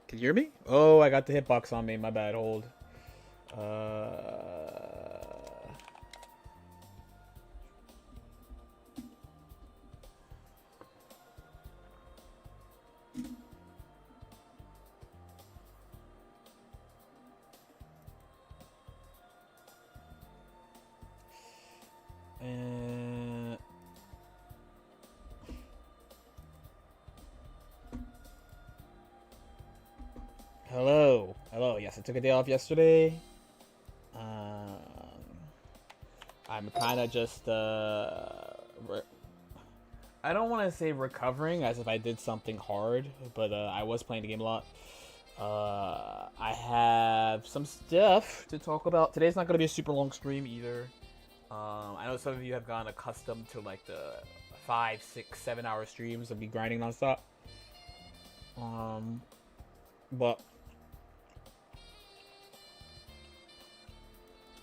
Can you hear me? Oh, I got the hitbox on me. My bad. Hold. Hello. Hello. Yes, I took a day off yesterday. I'm kind of just, I don't want to say recovering as if I did something hard, but I was playing the game a lot. I have some stuff to talk about. Today's not going to be a super long stream either. I know some of you have gotten accustomed to like the 5, 6, 7 hour streams of me grinding nonstop. But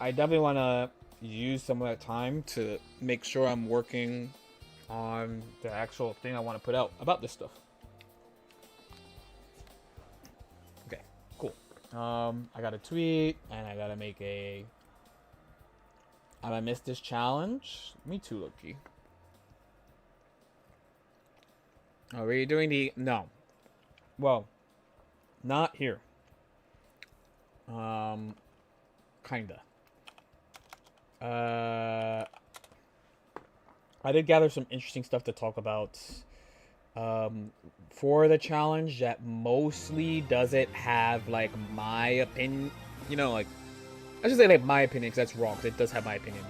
I definitely want to use some of that time to make sure I'm working on the actual thing I want to put out about this stuff. Okay, cool. I got a tweet and I gotta make a. I missed this challenge. Me too, Loki. Oh, were you doing the no? Well, not here. Kinda. I did gather some interesting stuff to talk about for the challenge that mostly doesn't have like my opinion, you know, like I should say like my opinion because that's wrong because it does have my opinion.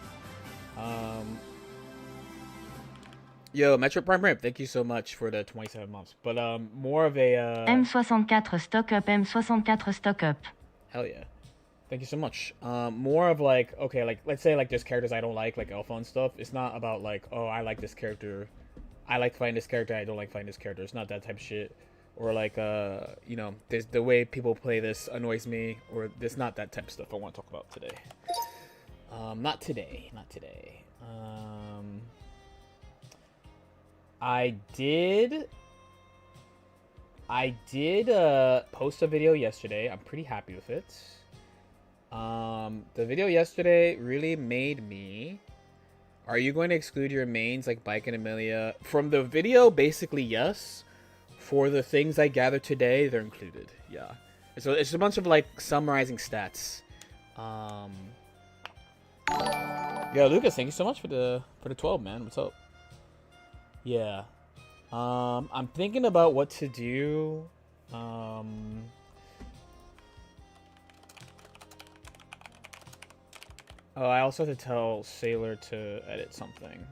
Yo, Metro Prime Rip, thank you so much for the 27 months. But more of a M64 stock up, M64 stock up. Hell yeah. Thank you so much. More of like, okay, like let's say like there's characters I don't like Alpha and stuff. It's not about like, oh, I like this character, I like fighting this character, I don't like fighting this character. It's not that type of shit. Or like, you know, there's the way people play this annoys me, or there's not that type of stuff I want to talk about today. Not today. I did post a video yesterday. I'm pretty happy with it. The video yesterday really made me. Are you going to exclude your mains like Bike and Amelia from the video? Basically, yes. For the things I gathered today, they're included. Yeah. So it's a bunch of like summarizing stats. Yo, Lucas, thank you so much for the 12, man. What's up? Yeah. I'm thinking about what to do. Oh, I also have to tell Sailor to edit something.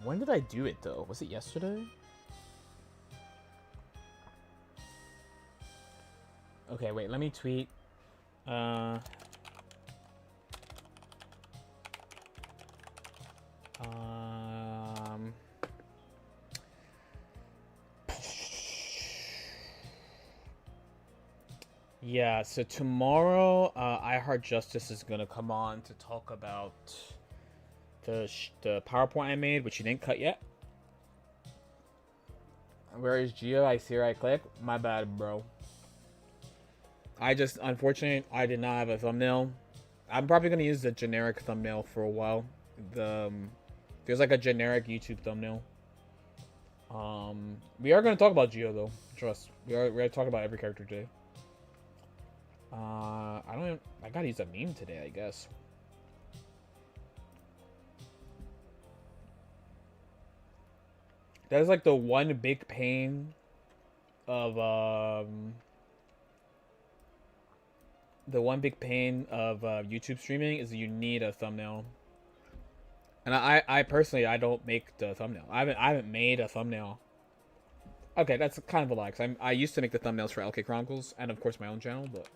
When did I do it though? Was it yesterday? Okay, wait, let me tweet. Yeah, so tomorrow, I Heart Justice is gonna come on to talk about the PowerPoint I made, which you didn't cut yet. Where is Geo? I see her, I click. My bad, bro. I just, unfortunately, I did not have a thumbnail. I'm probably gonna use the generic thumbnail for a while. There's like a generic YouTube thumbnail. We are gonna talk about Geo though. Trust. We're gonna talk about every character today. I gotta use a meme today, I guess. That is like the one big pain of YouTube streaming is you need a thumbnail. And I personally I don't make the thumbnail. I haven't made a thumbnail. Okay, that's kind of a lie. Cause I used to make the thumbnails for LK Chronicles and of course my own channel, but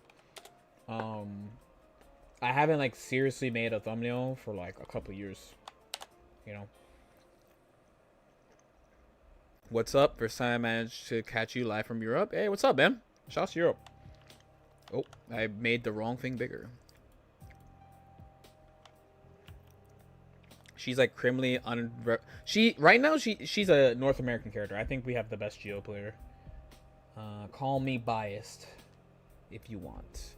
I haven't like seriously made a thumbnail for like a couple years, you know. What's up? First time I managed to catch you live from Europe. Hey, what's up, man? Shouts to Europe. Oh, I made the wrong thing bigger. She's like criminally right now she's a North American character. I think we have the best Geo player. Call me biased if you want.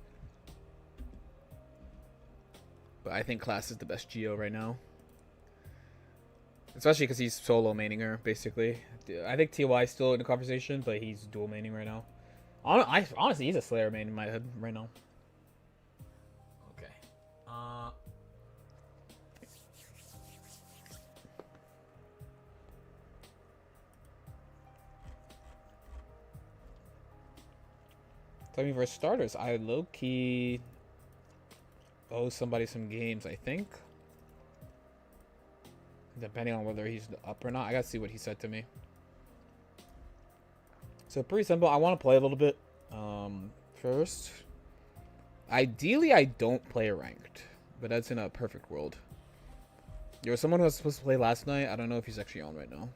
But I think Class is the best Geo right now. Especially because he's solo maining her, basically. I think TY is still in the conversation, but he's dual maining right now. Honestly, he's a Slayer main in my head right now. Okay. Tell me for starters, I low-key owe somebody some games, I think. Depending on whether he's up or not. I gotta see what he said to me. So pretty simple. I want to play a little bit first. Ideally, I don't play ranked, but that's in a perfect world. There was someone who was supposed to play last night. I don't know if he's actually on right now.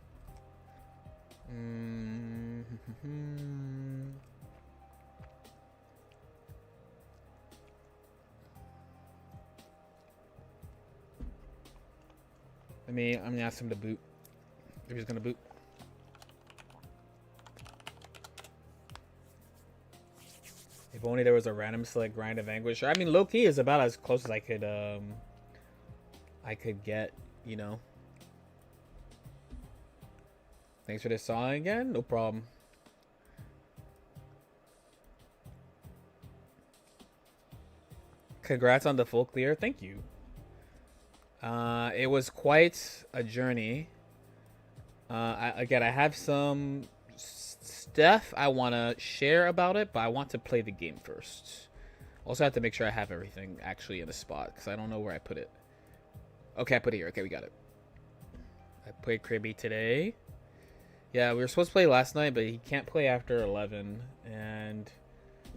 I'm gonna ask him to boot. If he's gonna boot. If only there was a random select grind of Vanquisher. I mean, low key is about as close as I could get, you know. Thanks for this song again. No problem. Congrats on the full clear. Thank you. It was quite a journey. I have some stuff I want to share about it, but I want to play the game first. Also have to make sure I have everything actually in a spot, because I don't know where I put it. Okay, I put it here. Okay, we got it. I played Kribby today. Yeah, we were supposed to play last night, but he can't play after 11. And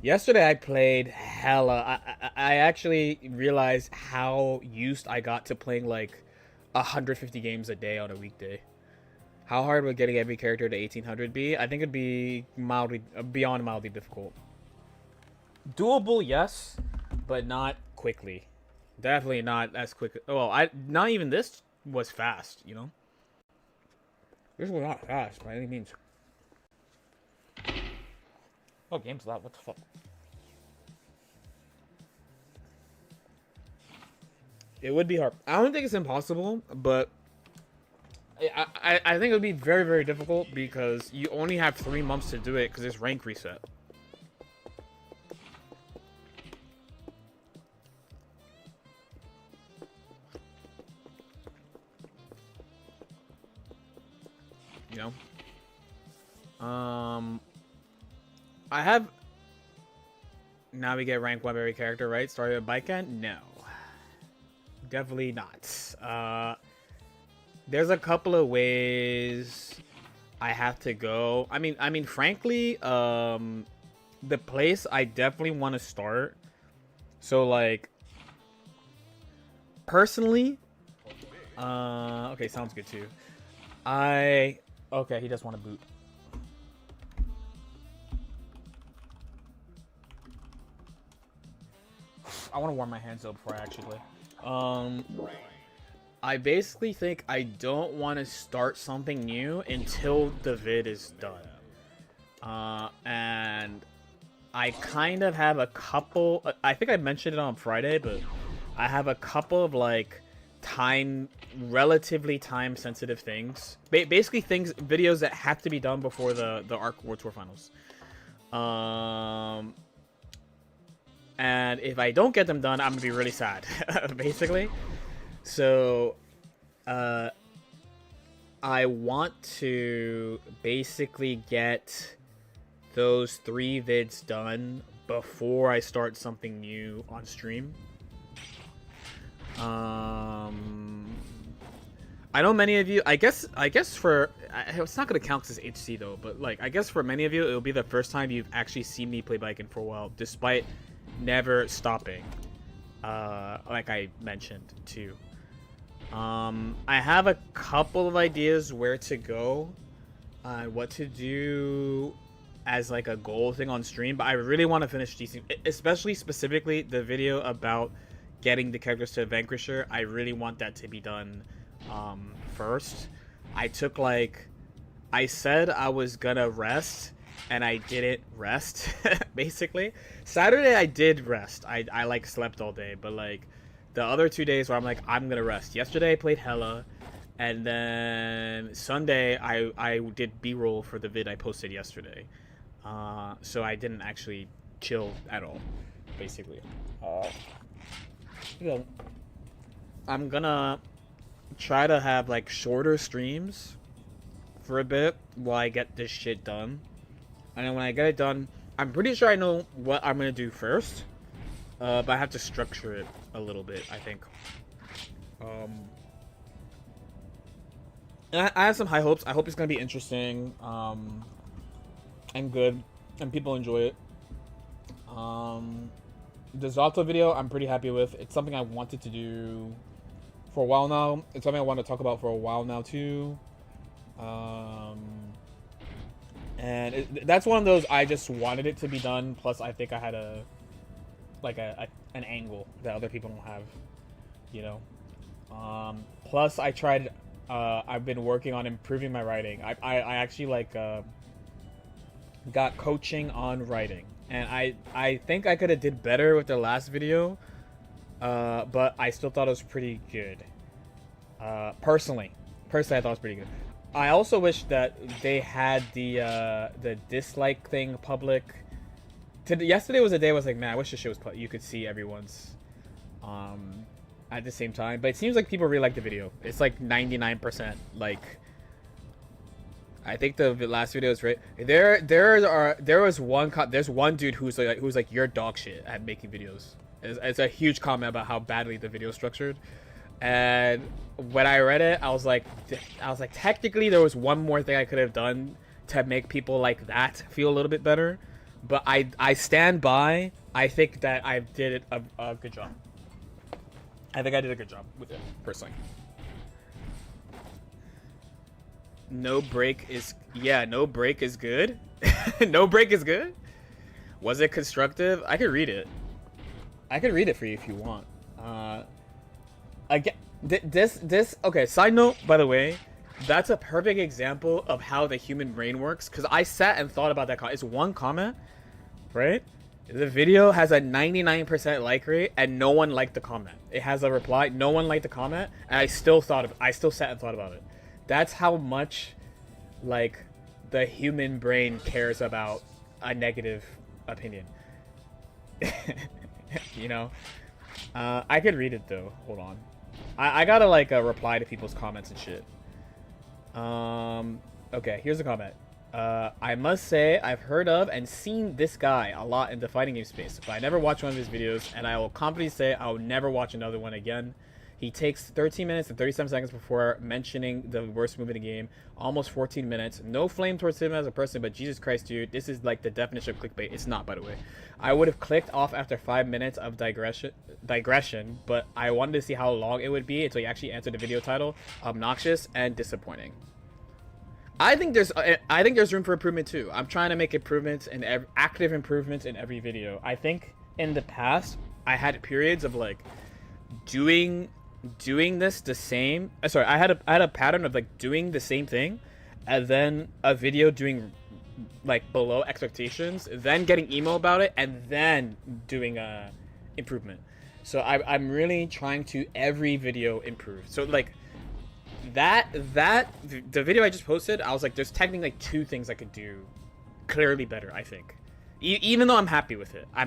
yesterday I played hella. I actually realized how used I got to playing like 150 games a day on a weekday. How hard would getting every character to 1800 be? I think it'd be beyond mildly difficult. Doable, yes, but not quickly. Definitely not as quick. Well, not even this was fast, you know? This was not fast by any means. Oh, game's loud. What the fuck? It would be hard. I don't think it's impossible, but I think it would be very, very difficult because you only have 3 months to do it because it's rank reset. You know? I have... Now we get rank 1 every character, right? Started with bike end? No. Definitely not. There's a couple of ways I have to go. I mean, frankly, the place I definitely want to start. So, like, personally, okay, sounds good too. Okay, he does want to boot. I want to warm my hands up before I actually play. I basically think I don't want to start something new until the vid is done. And I kind of have a couple... I think I mentioned it on Friday, but I have a couple of, like, relatively time-sensitive things. Basically videos that have to be done before the ARC World Tour Finals. And if I don't get them done, I'm going to be really sad, basically. So, I want to basically get those 3 vids done before I start something new on stream. I know many of you, I guess for, it's not going to count as HC though, but like, I guess for many of you, it'll be the first time you've actually seen me play Biken for a while, despite never stopping. like I mentioned too. I have a couple of ideas where to go, what to do as like a goal thing on stream, but I really want to finish DC, especially specifically the video about getting the characters to Vanquisher. I really want that to be done first. I said I was gonna rest, and I didn't rest. Basically, Saturday I did rest. I like slept all day, but like the other 2 days where I'm like, I'm gonna rest. Yesterday I played hella, and then Sunday I did B-roll for the vid I posted yesterday. So I didn't actually chill at all, basically. I'm gonna try to have like shorter streams for a bit while I get this shit done. And then when I get it done, I'm pretty sure I know what I'm gonna do first. But I have to structure it a little bit, I think. And I have some high hopes. I hope it's gonna be interesting, and good, and people enjoy it. The Zato video, I'm pretty happy with. It's something I wanted to do for a while now. It's something I want to talk about for a while now too. And that's one of those I just wanted it to be done. Plus, I think I had an angle that other people don't have, you know. Plus, I tried. I've been working on improving my writing. I actually got coaching on writing, and I think I could have did better with the last video, but I still thought it was pretty good. Personally, I thought it was pretty good. I also wish that they had the dislike thing public. Yesterday was a day I was like, man, I wish the shit was you could see everyone's at the same time. But it seems like people really like the video. It's like 99%. Like, I think the last video is right. There's one dude who's like you're dog shit at making videos. It's a huge comment about how badly the video is structured. And when I read it, I was like, technically there was one more thing I could have done to make people like that feel a little bit better. But I stand by. I think that I did a good job. I think I did a good job with it, personally. No break is good. No break is good. Was it constructive? I could read it. I could read it for you if you want. Again, this okay. Side note, by the way, that's a perfect example of how the human brain works. Because I sat and thought about that comment. It's one comment, right? The video has a 99% like rate, and no one liked the comment. It has a reply. No one liked the comment, and I still sat and thought about it. That's how much, like, the human brain cares about a negative opinion. You know, I could read it though. Hold on. I gotta reply to people's comments and shit. Okay, here's a comment. I must say I've heard of and seen this guy a lot in the fighting game space, but I never watched one of his videos, and I will confidently say I will never watch another one again. He takes 13 minutes and 37 seconds before mentioning the worst move in the game. Almost 14 minutes. No flame towards him as a person, but Jesus Christ, dude, this is like the definition of clickbait. It's not, by the way. I would have clicked off after 5 minutes of digression, but I wanted to see how long it would be until he actually answered the video title. Obnoxious and disappointing. I think there's room for improvement too. I'm trying to make improvements and active improvements in every video. I think in the past I had periods of like doing this the same. Sorry, I had a pattern of like doing the same thing, and then a video doing like below expectations, then getting emo about it, and then doing a improvement. So I'm really trying to every video improve. So like the video I just posted, I was like, there's technically like 2 things I could do clearly better. I think, even though I'm happy with it, I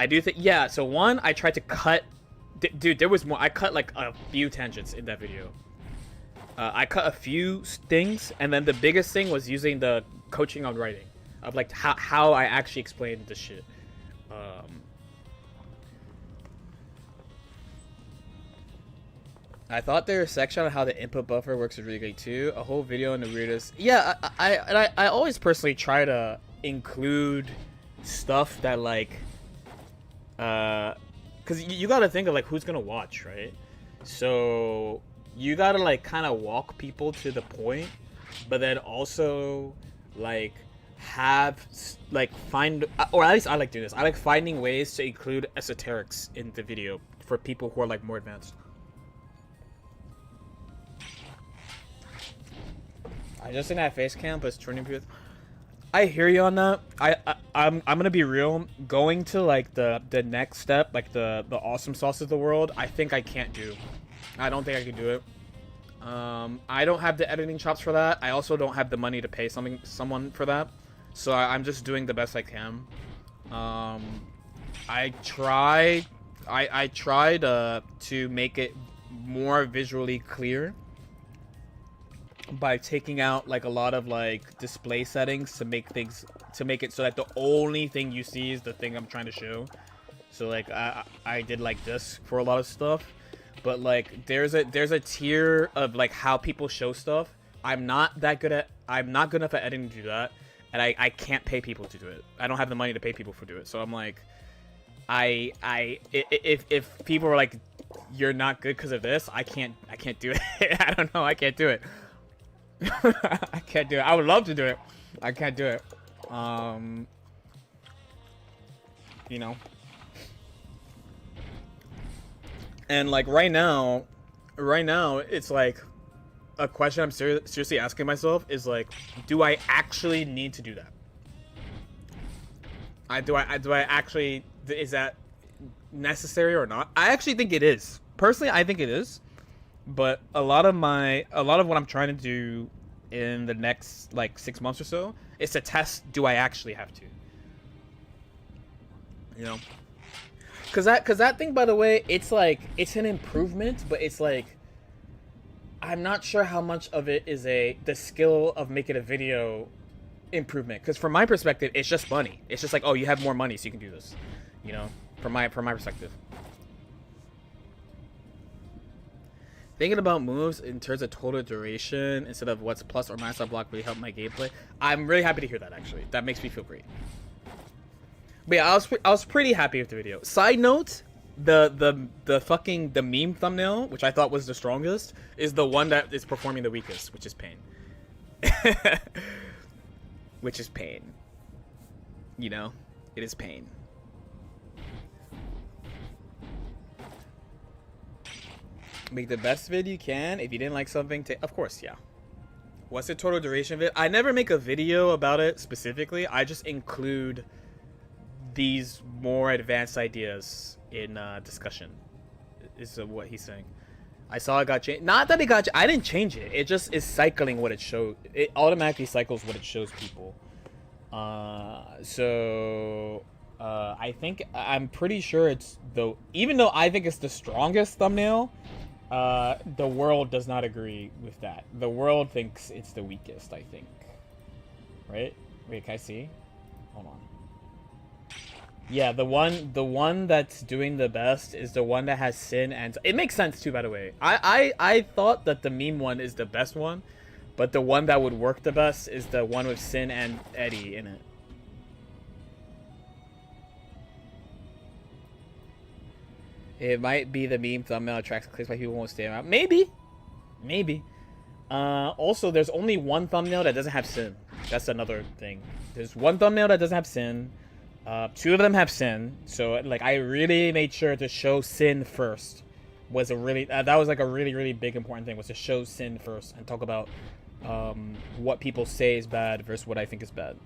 do think, yeah. So one, I tried to cut. Dude, there was more. I cut like a few tangents in that video. I cut a few things, and then the biggest thing was using the coaching on writing of like how I actually explained the shit. I thought their section on how the input buffer works is really great too. A whole video on the weirdest. Yeah, I always personally try to include stuff that like Because you got to think of like who's gonna watch, right? So you got to like kind of walk people to the point, but then also like have like find, or at least I like doing this. I like finding ways to include esoterics in the video for people who are like more advanced. I just think that face cam is turning people. I hear you on that. I'm gonna be real. Going to like the next step, like the awesome sauce of the world, I think I can't do. I don't think I can do it. I don't have the editing chops for that. I also don't have the money to pay someone for that. So I'm just doing the best I can. I tried to make it more visually clear by taking out like a lot of like display settings to make it so that the only thing you see is the thing I'm trying to show. So like I did like this for a lot of stuff, but like there's a tier of like how people show stuff. I'm not good enough at editing to do that, and I can't pay people to do it. I don't have the money to pay people for do it. So I'm like, if people are like, you're not good because of this, I can't do it. I don't know, I can't do it. I can't do it. I would love to do it. I can't do it. You know. And like right now, it's like a question I'm seriously asking myself is like, do I actually need to do that? Do I actually, is that necessary or not? I actually think it is. Personally, I think it is. But a lot of what I'm trying to do in the next like 6 months or so is to test, do I actually have to? You know? Cause that thing, by the way, it's like, it's an improvement, but it's like, I'm not sure how much of it is the skill of making a video improvement. Cause from my perspective, it's just money. It's just like, oh, you have more money, so you can do this. You know, from my perspective. Thinking about moves in terms of total duration instead of what's plus or minus on block really helped my gameplay. I'm really happy to hear that, actually. That makes me feel great. But yeah, I was pretty happy with the video. Side note, the meme thumbnail, which I thought was the strongest, is the one that is performing the weakest, which is pain. Which is pain. You know, it is pain. Make the best vid you can. If you didn't like something, of course, yeah. What's the total duration of it? I never make a video about it specifically. I just include these more advanced ideas in discussion. Is what he's saying. I saw it got changed. Not that it got. I didn't change it. It just is cycling what it showed. It automatically cycles what it shows people. I'm pretty sure it's even though I think it's the strongest thumbnail. The world does not agree with that. The world thinks it's the weakest, I think. Right? Wait, can I see? Hold on. Yeah, the one that's doing the best is the one that has Sin and... It makes sense too, by the way. I thought that the meme one is the best one, but the one that would work the best is the one with Sin and Eddie in it. It might be the meme thumbnail attracts clicks by people won't stay out. Maybe. Also, there's only one thumbnail that doesn't have Sin. That's another thing. There's one thumbnail that doesn't have Sin. Two of them have Sin. So, like, I really made sure to show Sin first. Was a really that was like a really big important thing, was to show Sin first and talk about what people say is bad versus what I think is bad.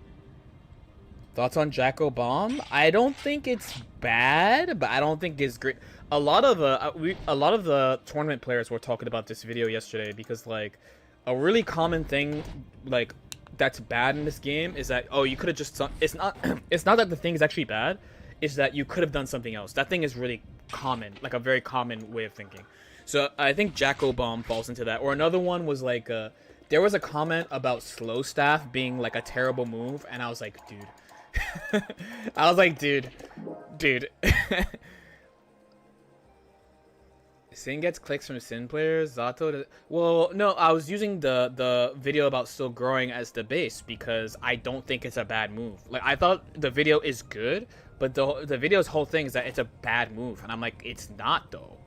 Thoughts on Jacko Bomb? I don't think it's bad, but I don't think it's great. A lot of the tournament players were talking about this video yesterday because like a really common thing like that's bad in this game is that, oh, you could have just, it's not that the thing is actually bad, it's that you could have done something else. That thing is really common, like a very common way of thinking. So I think Jacko Bomb falls into that. Or another one was like there was a comment about slow staff being like a terrible move, and I was like, dude. I was like, dude. Sin gets clicks from Sin players. Well, no, I was using the video about still growing as the base because I don't think it's a bad move. Like I thought the video is good, but the video's whole thing is that it's a bad move, and I'm like, it's not though.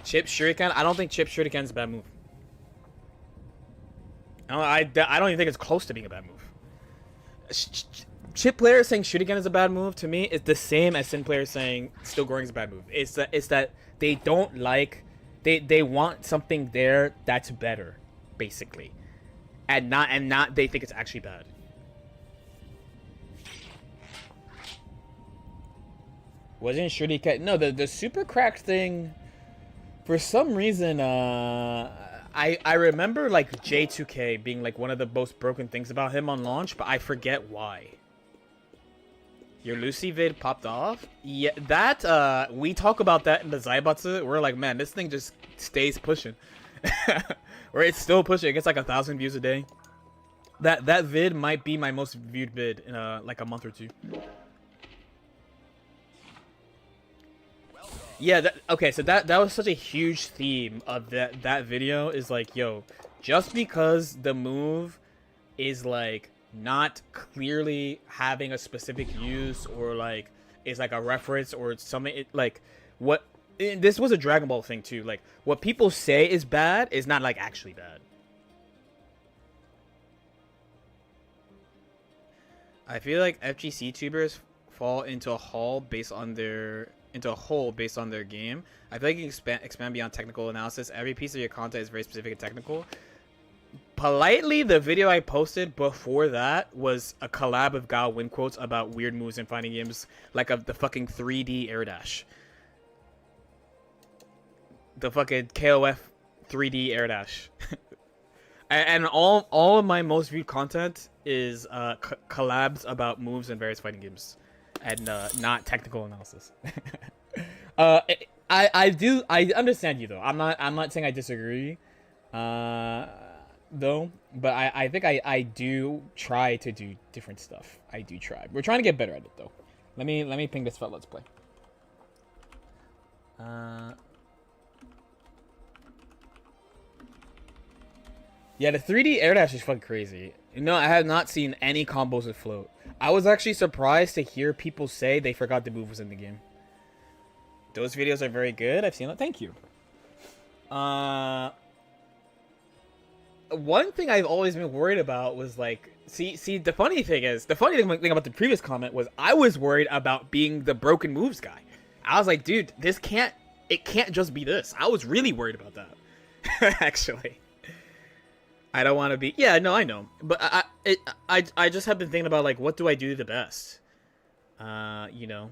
Chip Shuriken. I don't think Chip Shuriken's a bad move. I don't even think it's close to being a bad move. Chip players saying Shuriken is a bad move to me is the same as Sin players saying still growing is a bad move. It's that they don't like they want something there that's better, basically, and not they think it's actually bad. Wasn't Shuriken? No, the super cracked thing. For some reason, I remember like J2K being like one of the most broken things about him on launch, but I forget why. Your Lucy vid popped off? Yeah, that, we talk about that in the Zaibatsu. We're like, man, this thing just stays pushing. Or it's still pushing. It gets like 1,000 views a day. That vid might be my most viewed vid in like a month or two. Yeah, okay, so that was such a huge theme of that video is like, yo, just because the move is like not clearly having a specific use or like is like a reference or something like what this was a Dragon Ball thing too, like what people say is bad is not like actually bad. I feel like FGC tubers fall into a hole based on their game. I feel like you can expand beyond technical analysis. Every piece of your content is very specific and technical. Politely, the video I posted before that was a collab of Gao win quotes about weird moves in fighting games, like the fucking 3D air dash. The fucking KOF 3D air dash. And all of my most viewed content is collabs about moves in various fighting games, and not technical analysis. I understand you though. I'm not saying I disagree. Though, but I think I do try to do different stuff. I do try. We're trying to get better at it though. Let me ping this fella. Let's play. Yeah, the 3D air dash is fucking crazy. No, I have not seen any combos with float. I was actually surprised to hear people say they forgot the move was in the game. Those videos are very good. I've seen it. Thank you. One thing I've always been worried about was like, see, the funny thing about the previous comment was I was worried about being the broken moves guy. I was like, dude, it can't just be this. I was really worried about that. Actually, I don't want to be. Yeah, no, I know, but I just have been thinking about like, what do I do the best? You know,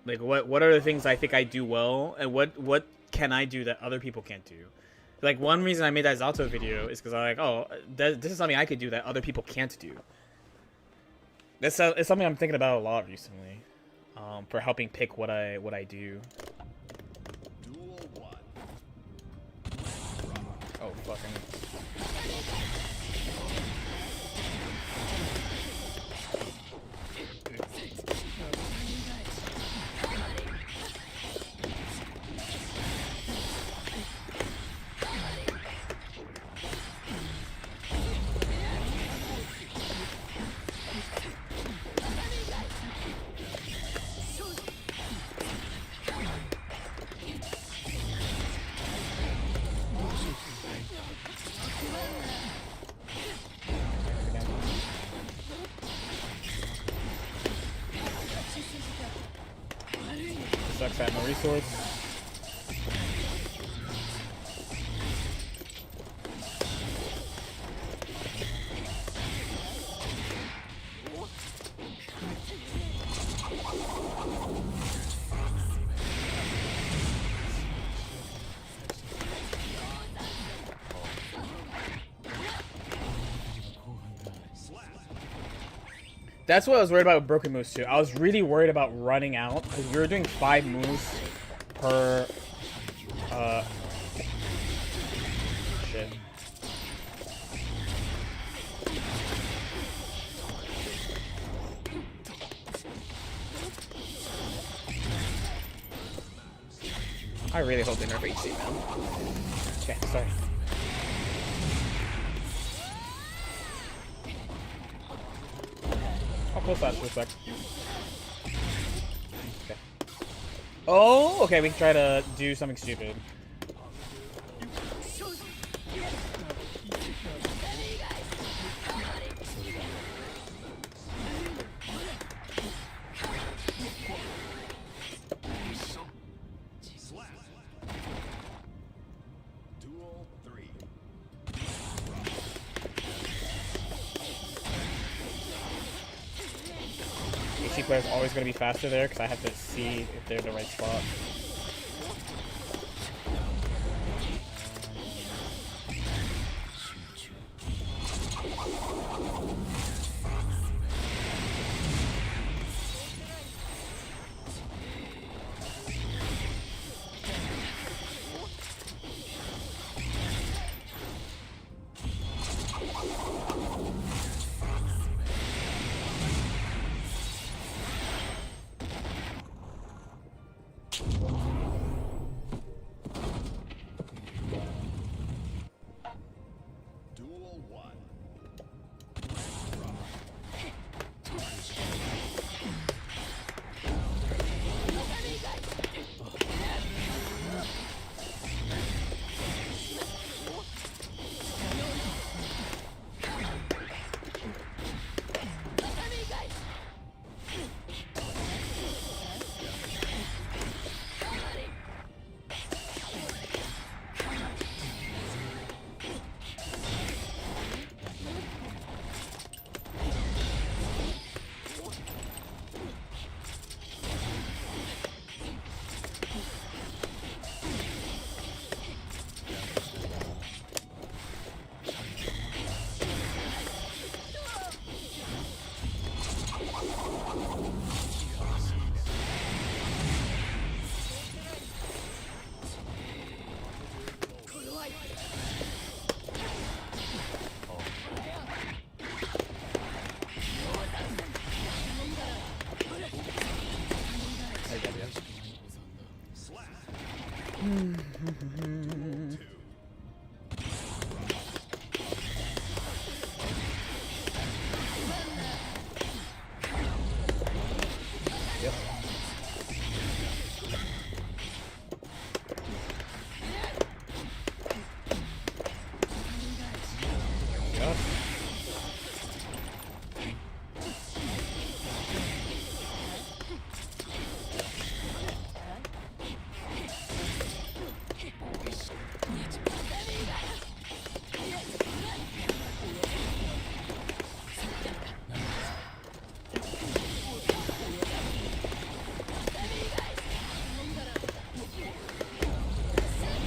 like what are the things I think I do well, and what can I do that other people can't do? Like, one reason I made that Zato video is because I'm like, oh, this is something I could do that other people can't do. It's something I'm thinking about a lot recently, for helping pick what I do. Oh, fucking. Sucks I have no resource. That's what I was worried about with broken moves too. I was really worried about running out because we were doing 5 moves per shit. I really hope they nerf HC, man. Okay, sorry. I'll close that for a sec. Okay. Oh, okay, we can try to do something stupid. AC player's always going to be faster there because I have to see if they're in the right spot.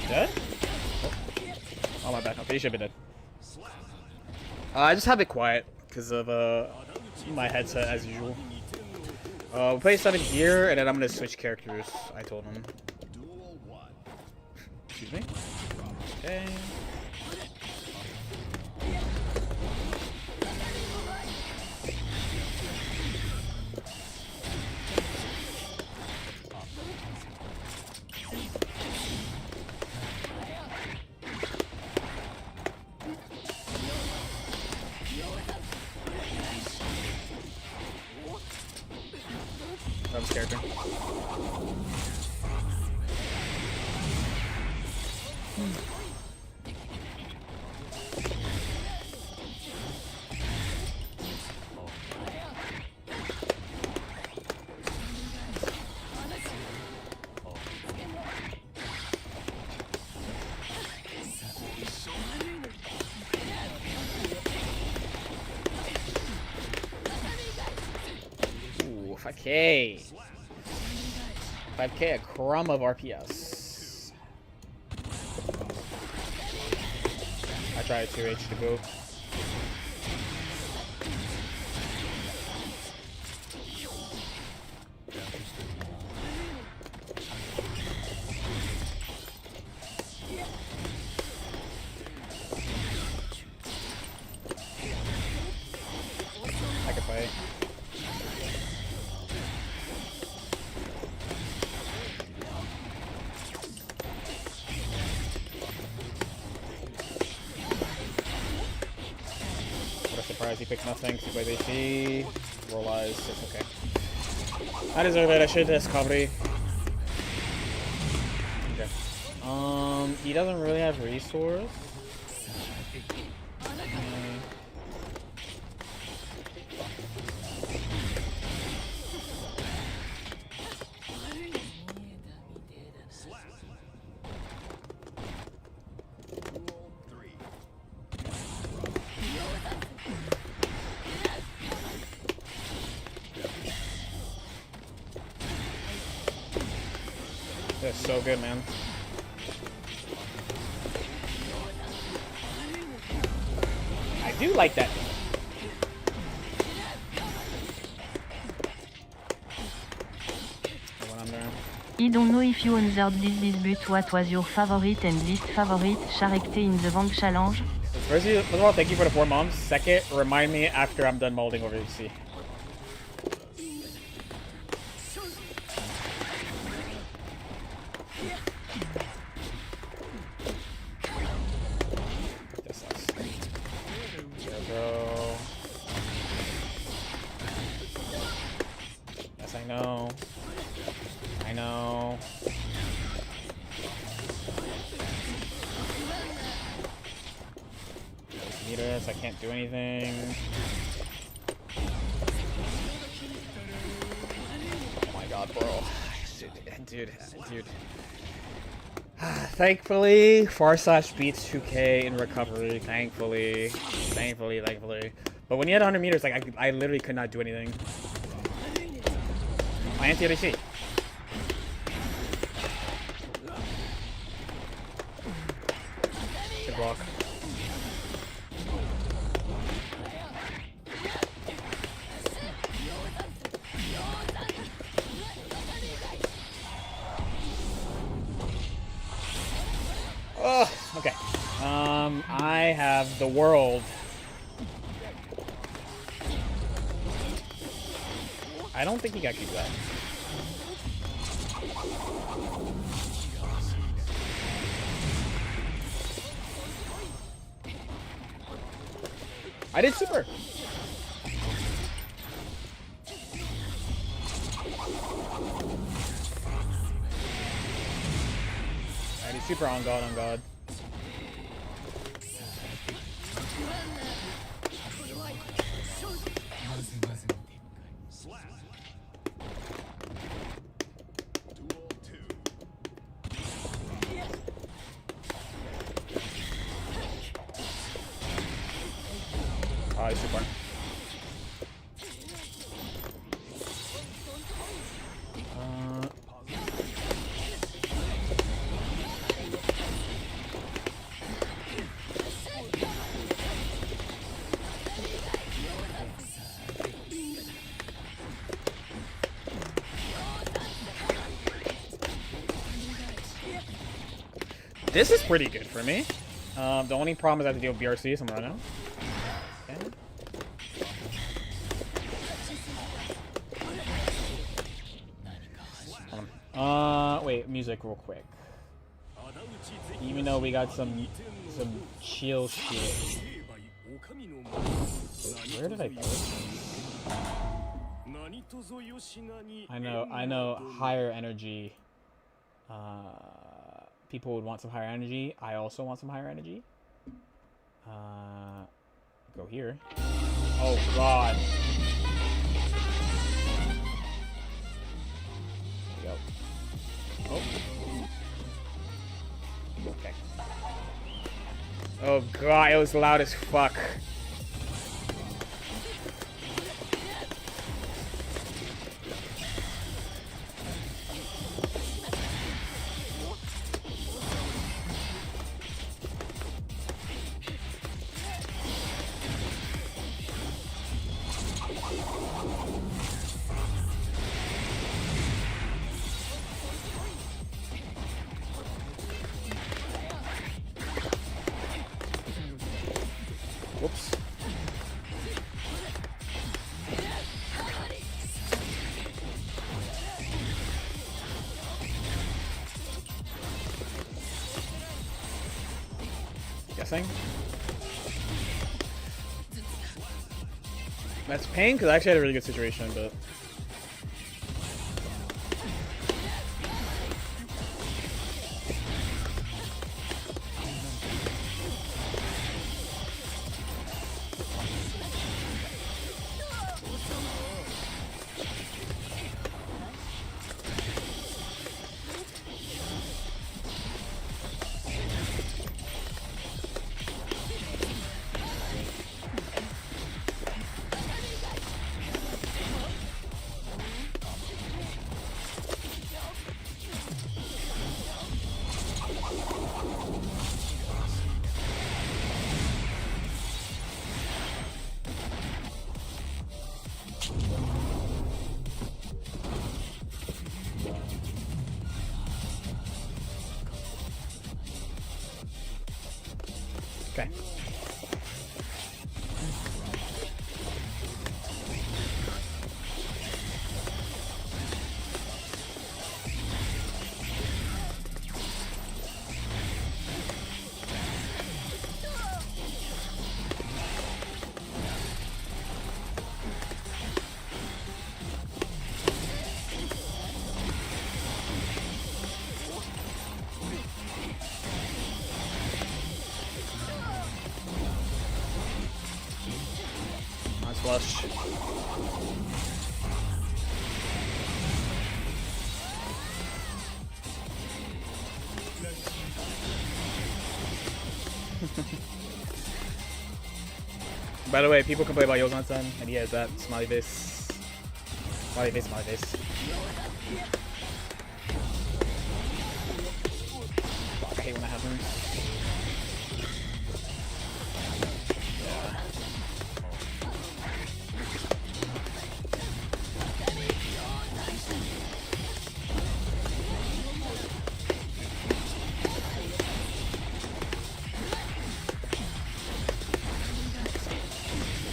Dead? Oh my bad. Okay, you should be dead. I just have it quiet because of my headset as usual. We'll play 7 here, and then I'm gonna switch characters. I told him. Excuse me. Okay. Love this character. Ooh, 5K. 5K, a crumb of RPS. I tried 2H to go. I can fight. surprised he picked nothing. He plays AC. Roll eyes. It's okay. I deserve it. I should discovery. Okay. He doesn't really have resource. That's so good, man. I do like that. I don't know if you answered this but what was your favorite and least favorite character in the Vank challenge? First of all, thank you for the 4 months. Second, remind me after I'm done molding over AC. This sucks. There we go. Yes, I know. I know. Meters, I can't do anything. Oh my god, bro. Dude. Thankfully, / beats 2K in recovery. Thankfully. But when you had 100 meters, like I literally could not do anything. My anti-ADC. Good block. Oh, okay. I have the world. I don't think he got kicked out. I did super. I did super on God. Super. This is pretty good for me. The only problem is I have to deal with BRC, so I'm running out. Wait, music real quick. Even though we got some chill shit. Where did I put it? I know higher energy. People would want some higher energy. I also want some higher energy. Go here. Oh god. There we go. Oh. Okay. Oh god, it was loud as fuck. Whoops. Guessing. That's pain because I actually had a really good situation, but. Okay. Nice flush. By the way, people complain about Yozan-san, and he has that smiley face. Smiley face, smiley face. Fuck, I hate when that happens.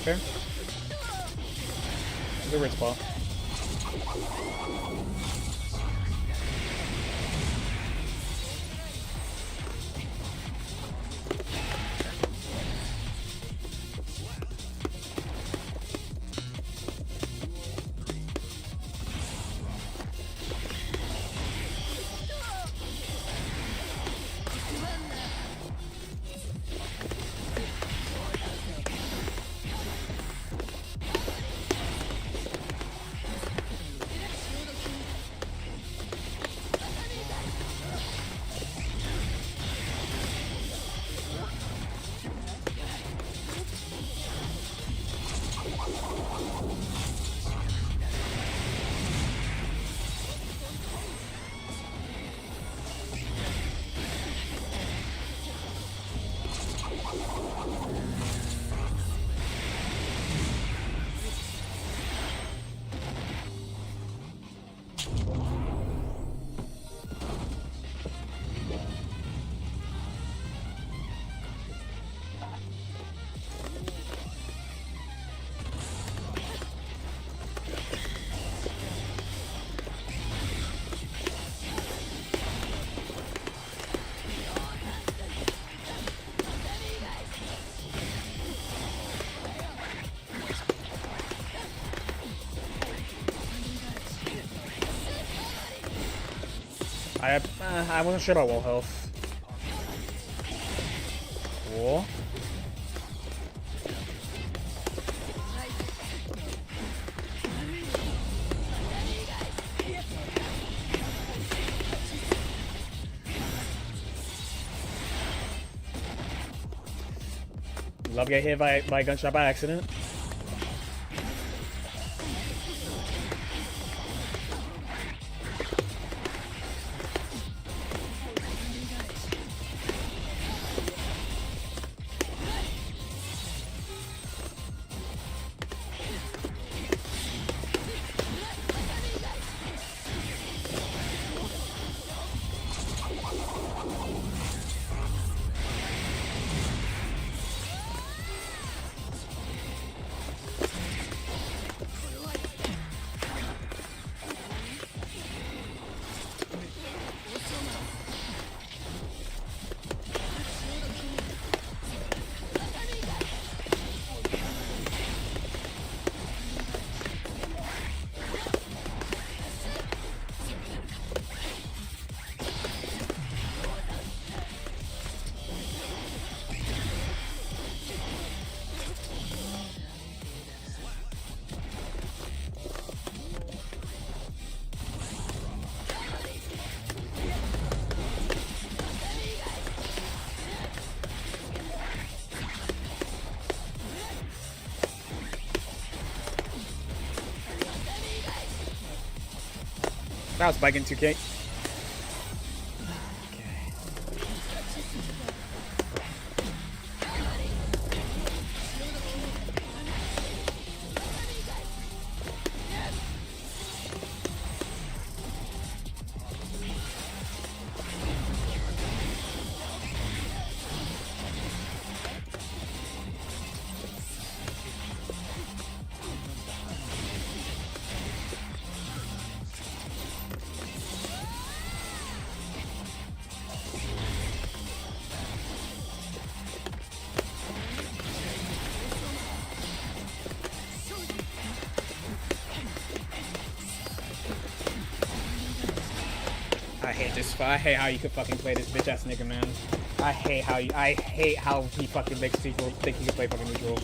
Okay. It's a weird spot. I wasn't sure about wall health. Cool. Love getting hit by a gunshot by accident. That was spiking 2K. I hate how you could fucking play this bitch ass nigga, man. I hate how he fucking makes people think he can play fucking neutral.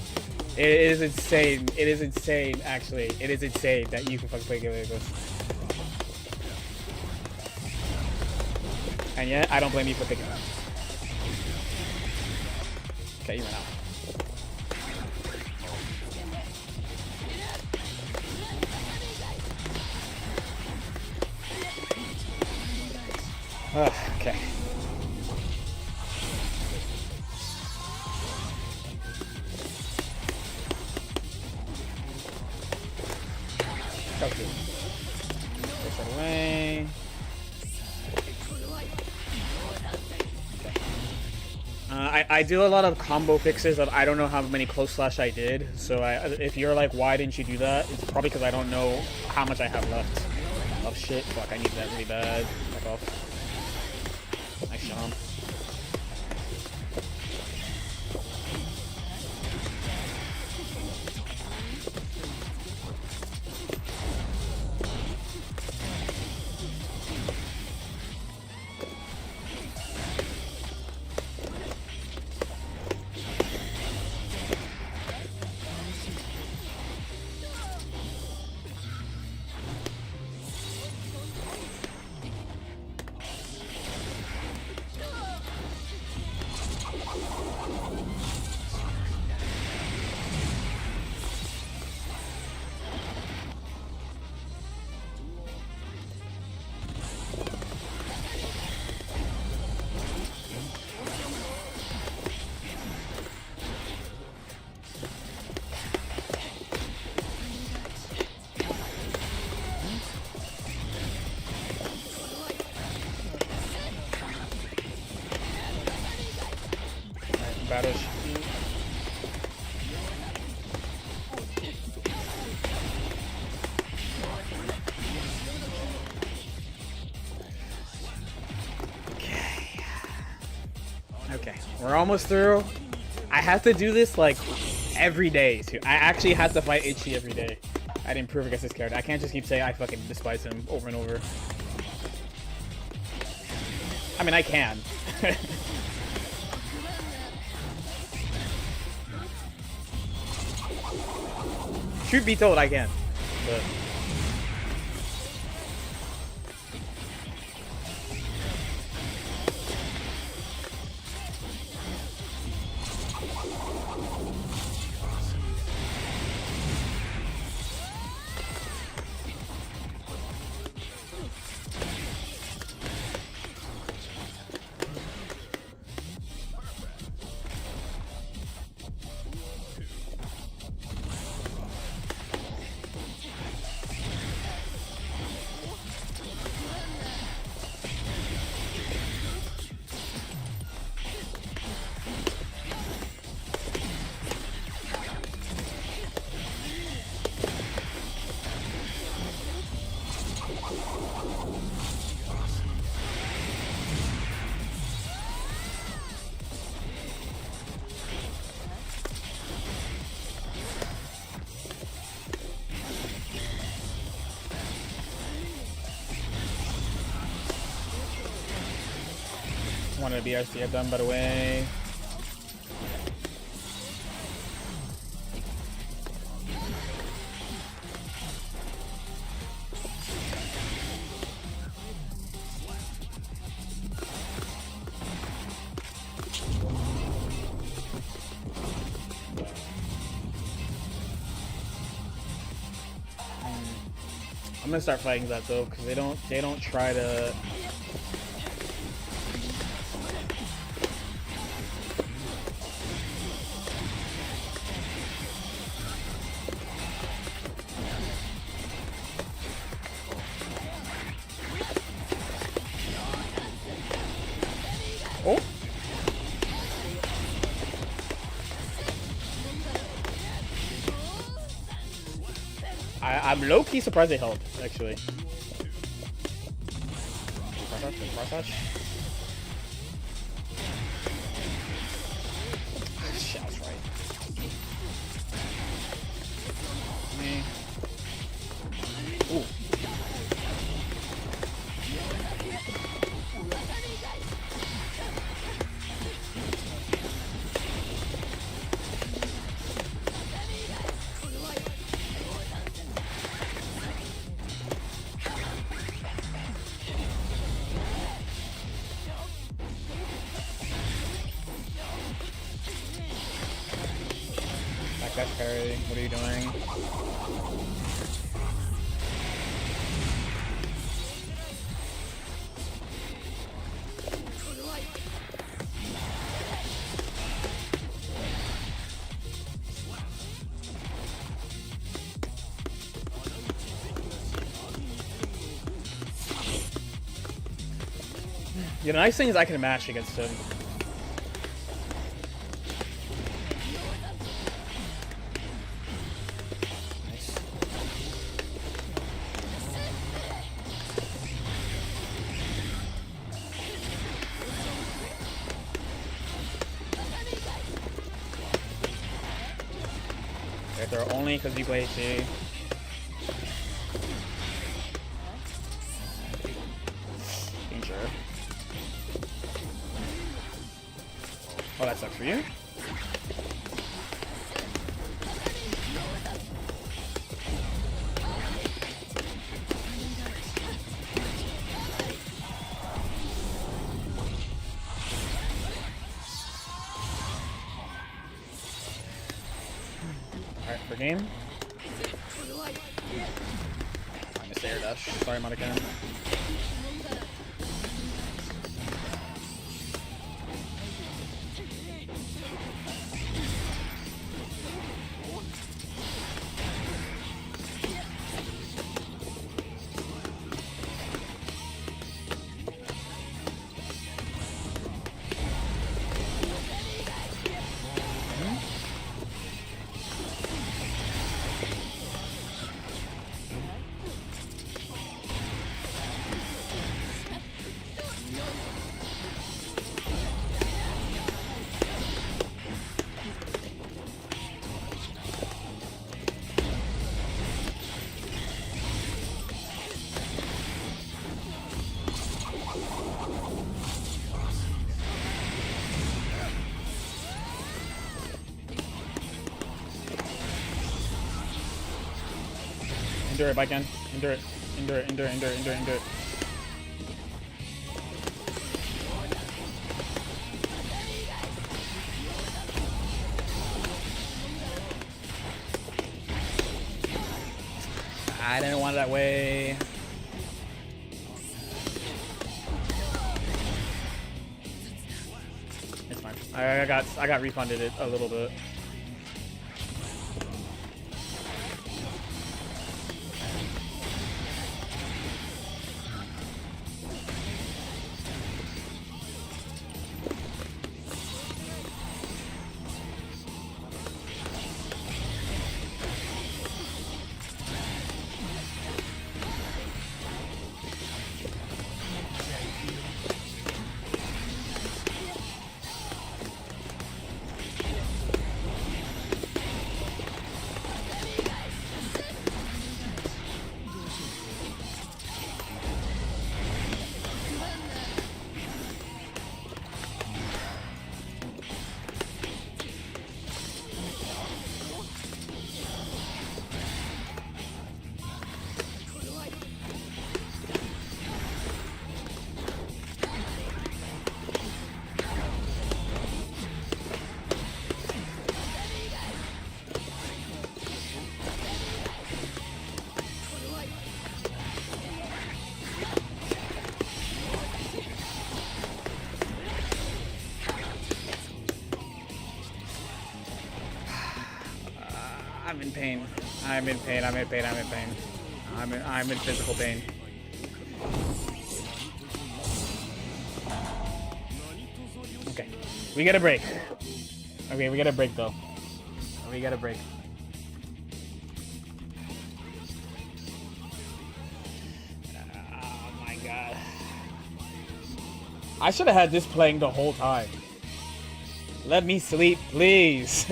It is insane. It is insane, actually. It is insane that you can fucking play a game like this. And yet, I don't blame you for picking it up. Okay, you ran out. Okay. Go through. Push it away. Okay. I do a lot of combo fixes that I don't know how many close slash I did. So if you're like, why didn't you do that? It's probably because I don't know how much I have left. Oh shit! Fuck! I need that really bad. Fuck off. Nice jump. Battle sheet. Okay, we're almost through. I have to do this like every day too. I actually have to fight HC every day. I'd improve against this character. I can't just keep saying I fucking despise him over and over. I mean, I can. Truth be told, I can. But one of the BRC I've done, by the way. I'm gonna start fighting that though, because they don't try to. Oh. I'm low-key surprised they held, actually. Cross touch. Shit, that's right. Me. Ooh. Backdash parry, what are you doing? Yeah, the nice thing is I can match against him. Right there only because you play HC. Danger. Oh, that sucks for you. Alright, for game. I missed air dash. Sorry, Monica. Endure it, bike in. Endure it. Endure it, endure it, endure it, endure it, endure it. I didn't want it that way. It's fine. I got refunded it a little bit. pain. I'm in pain. I'm in pain. I'm in pain. I'm in physical pain. Okay. We get a break. Okay, we get a break though. We get a break. Oh my god. I should have had this playing the whole time. Let me sleep, please.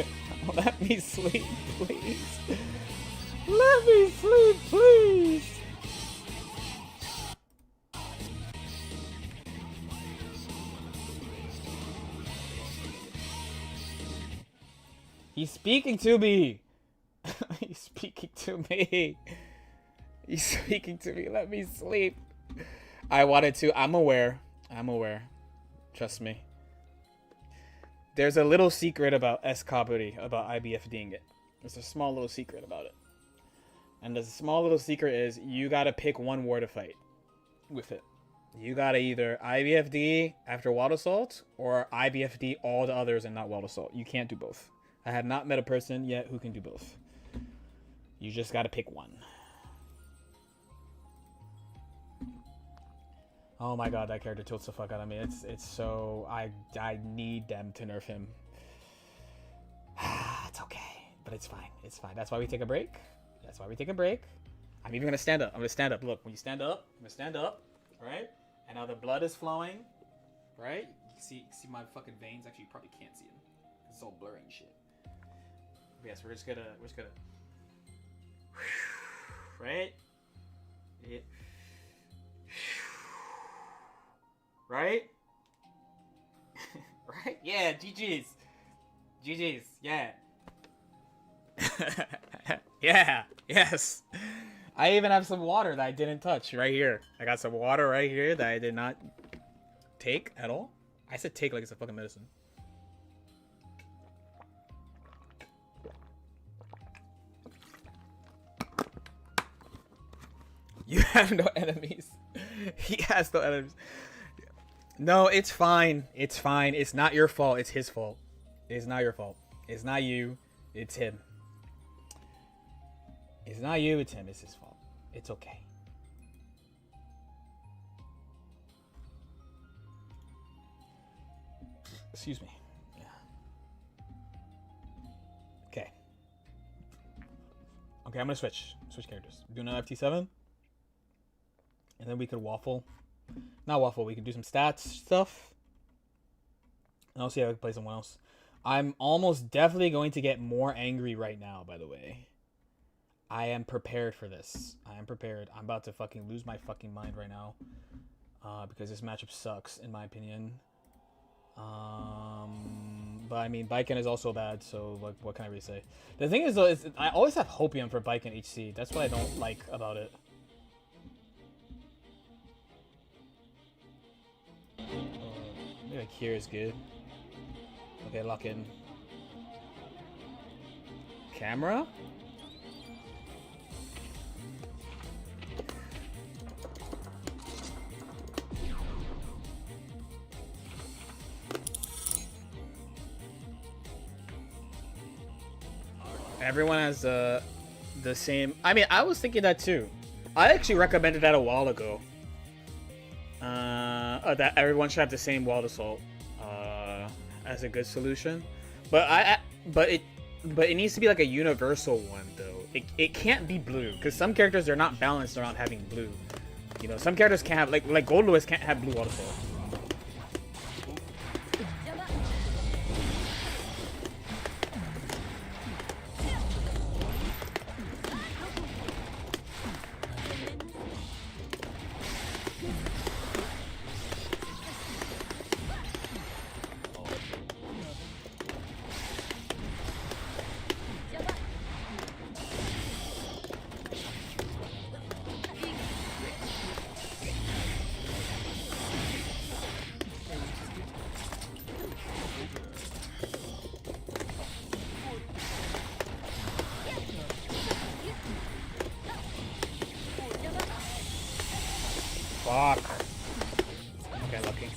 Let me sleep, please. Let me sleep, please. He's speaking to me. He's speaking to me. He's speaking to me. Let me sleep. I wanted to. I'm aware. I'm aware. Trust me. There's a little secret about S-Kaburi, about IBFDing it. There's a small little secret about it. And the small little secret is you gotta pick one war to fight with it. You gotta either IBFD after Wild Assault or IBFD all the others and not Wild Assault. You can't do both. I have not met a person yet who can do both. You just gotta pick one. Oh my god, that character tilts the fuck out of me. It's so I need them to nerf him. It's okay, but it's fine. It's fine. That's why we take a break. That's why we take a break. I'm even gonna stand up. I'm gonna stand up. Look, when you stand up, I'm gonna stand up. All right. And now the blood is flowing. Right? You see my fucking veins. Actually, you probably can't see them. It's all blurry and shit. But yes, we're just gonna. Right. It. Right? Right? Yeah, GG's. GG's, yeah. Yeah, yes. I even have some water that I didn't touch right here. I got some water right here that I did not take at all. I said take like it's a fucking medicine. You have no enemies. He has no enemies. No, it's fine. It's fine. It's not your fault. It's his fault. It's not your fault. It's not you. It's him. It's not you. It's him. It's his fault. It's okay. Excuse me. Yeah. Okay. Okay, I'm gonna switch characters. Do another FT7. And then we could waffle. Not waffle, we can do some stats stuff. And I'll see how I can play someone else. I'm almost definitely going to get more angry right now, by the way. I am prepared for this. I am prepared. I'm about to fucking lose my fucking mind right now. Because this matchup sucks, in my opinion. But I mean, Baiken is also bad, so what can I really say? The thing is, though, is I always have Hopium for Baiken HC. That's what I don't like about it. Maybe like here is good. Okay, lock in. Camera? Everyone has the same. I mean, I was thinking that too. I actually recommended that a while ago. That everyone should have the same Wild Assault as a good solution, but it needs to be like a universal one though. It can't be blue because some characters are not balanced around having blue. You know, some characters can't have like Gold Lewis can't have blue Wild Assault. Fuck. Okay, lucky.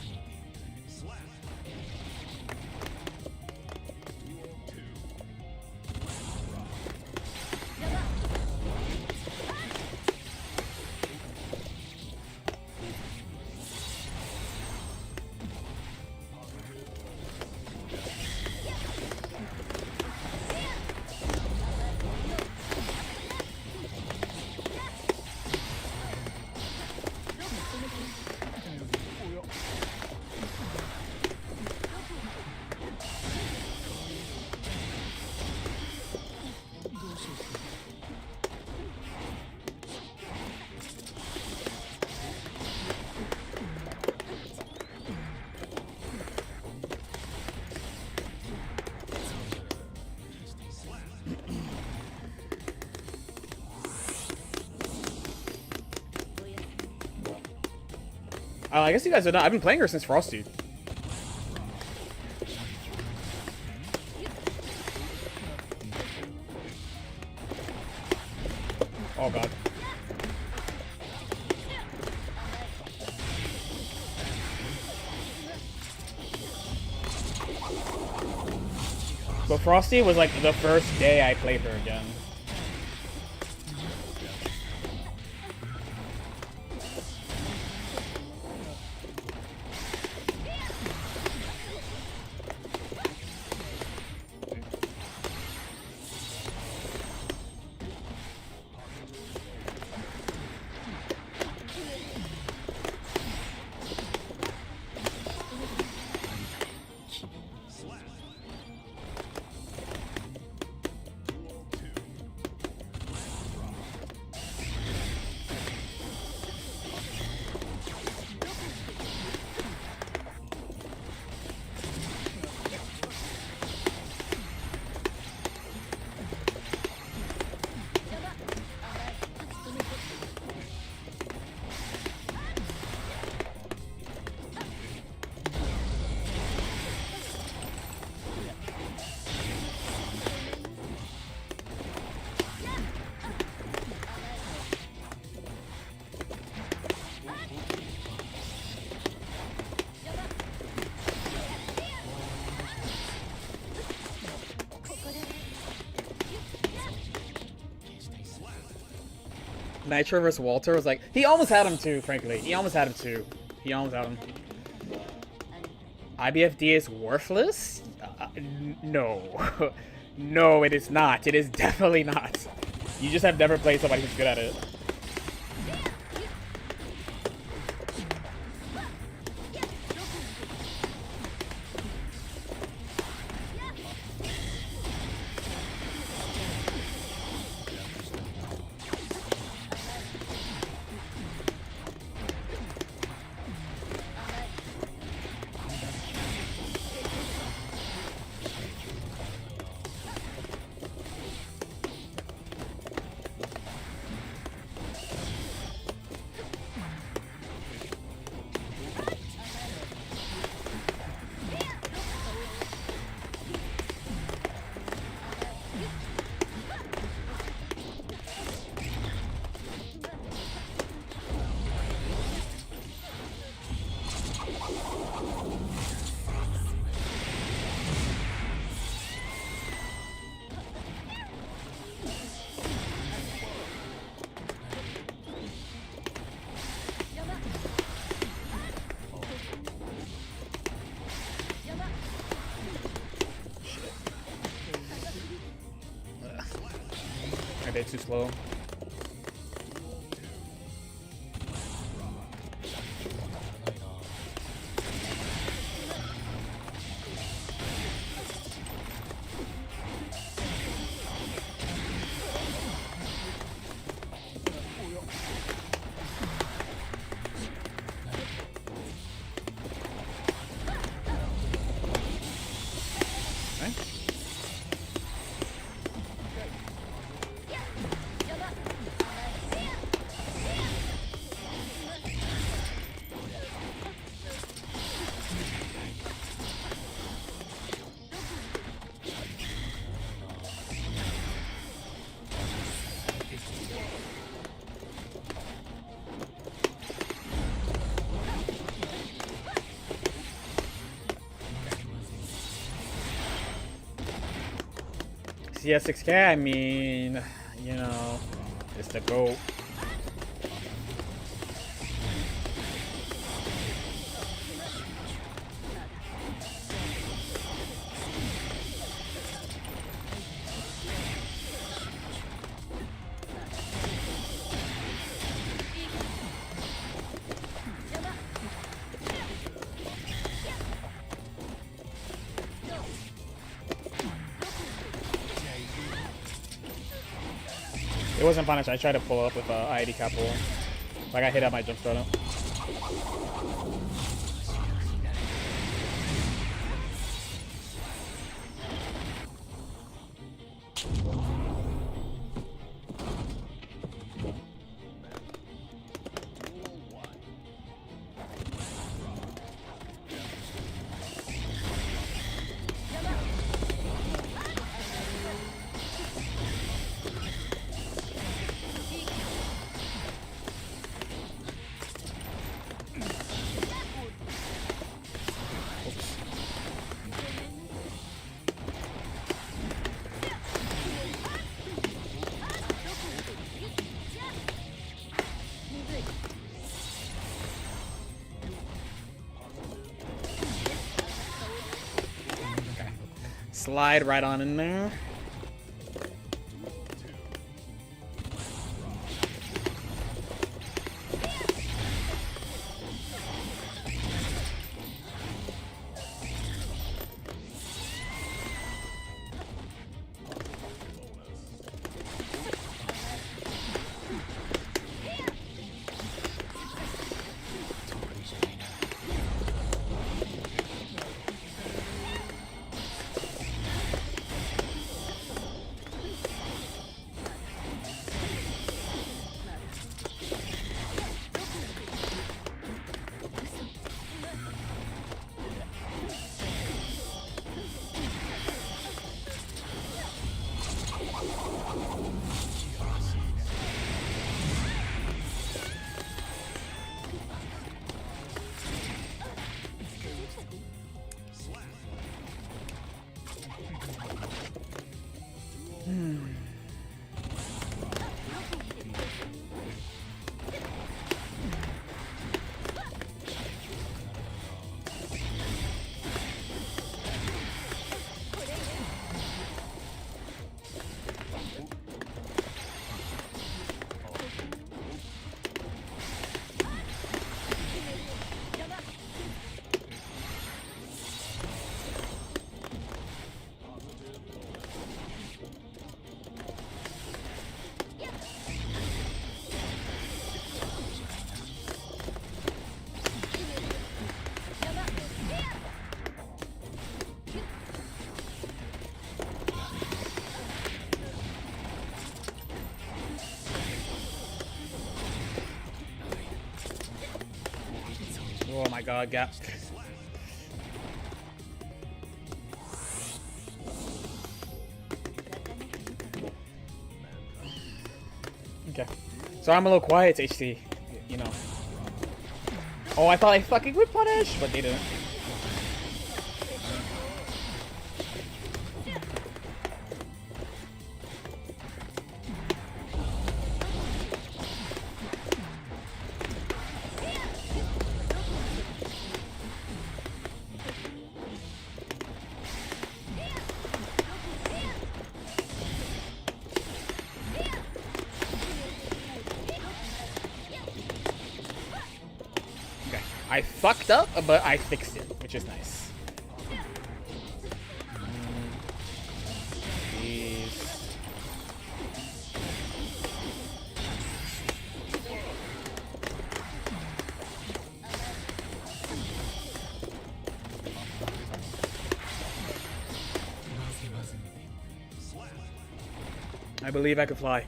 I guess you guys are not. I've been playing her since Frosty. Oh god. But Frosty was like the first day I played her again. Nitro vs. Walter was like, he almost had him too, frankly. He almost had him too. He almost had him. IBFD is worthless? No. No, it is not. It is definitely not. You just have never played somebody who's good at it. Okay, too slow. CS6K, I mean, you know, it's the GOAT. It wasn't punished. I tried to pull up with IID cap pull. Like I hit at my jump starter. Slide right on in there. Oh my god, gap. Okay. So I'm a little quiet, HC. You know. Oh, I thought I fucking would punish, but they didn't. I fucked up, but I fixed it, which is nice. Jeez. I believe I could fly.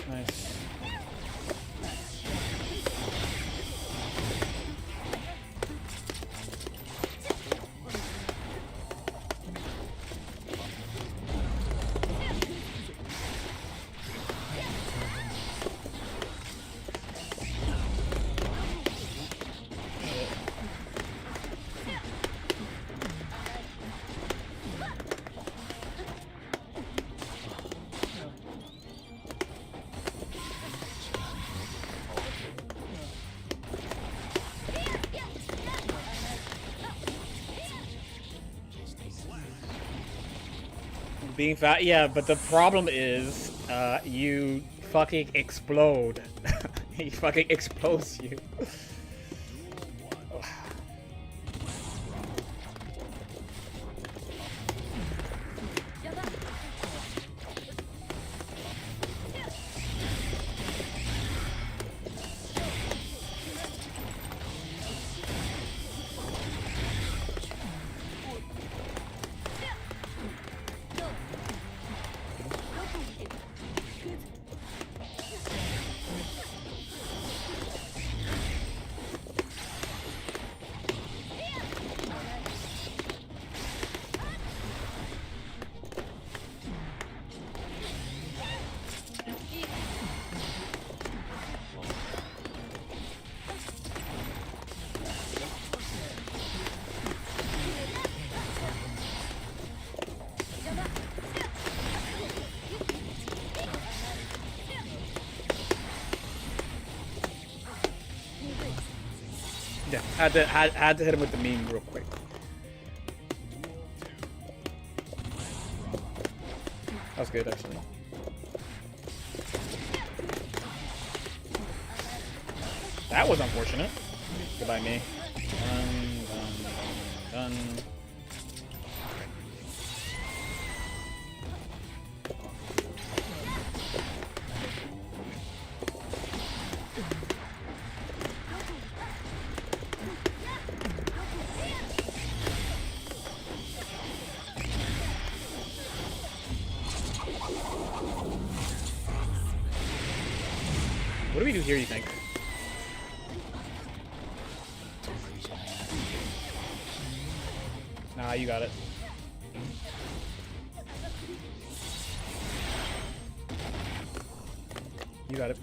Nice. Being fat, yeah, but the problem is, you fucking explode. He fucking explodes you. Yeah, had to hit him with the meme real quick. That was good, actually. That was unfortunate. Goodbye, me. Done. What do we do here, you think? Nah, you got it. You got it.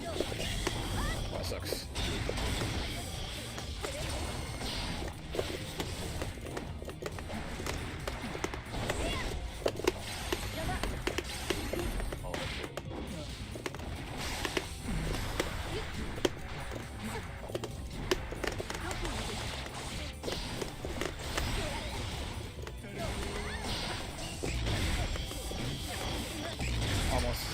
Oh, that sucks. Almost.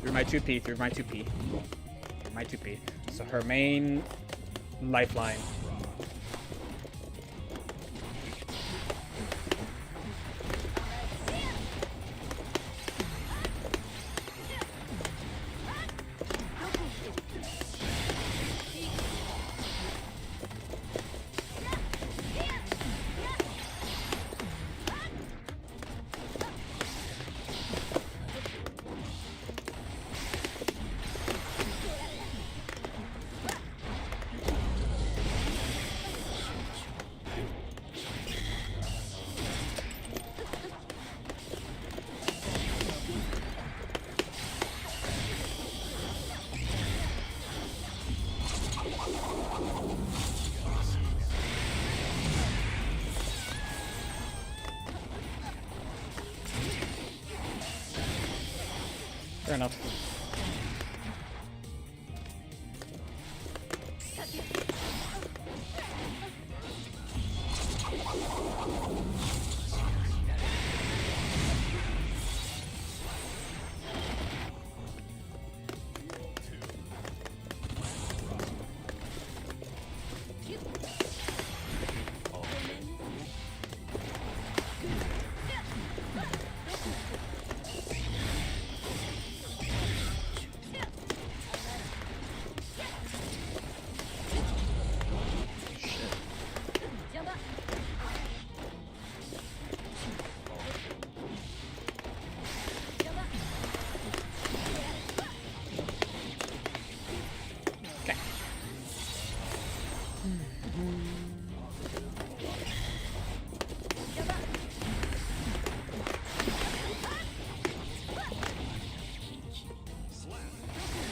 Through my 2P, through my 2P. Through my 2P. So her main lifeline. Fair enough.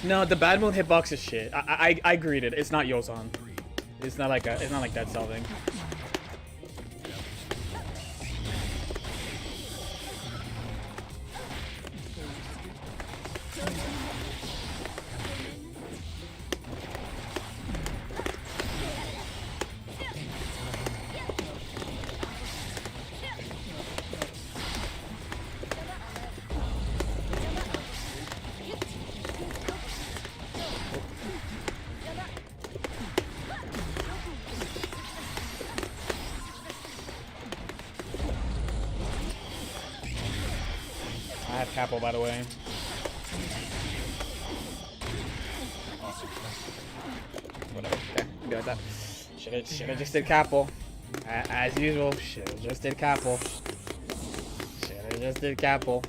No, the bad moon hitbox is shit. I agreed it. It's not Yozan. It's not like that solving. I have Capo, by the way. Whatever. Okay, be like that. Should've just did Capel. As usual, should've just did Capel. Should've just did Capel.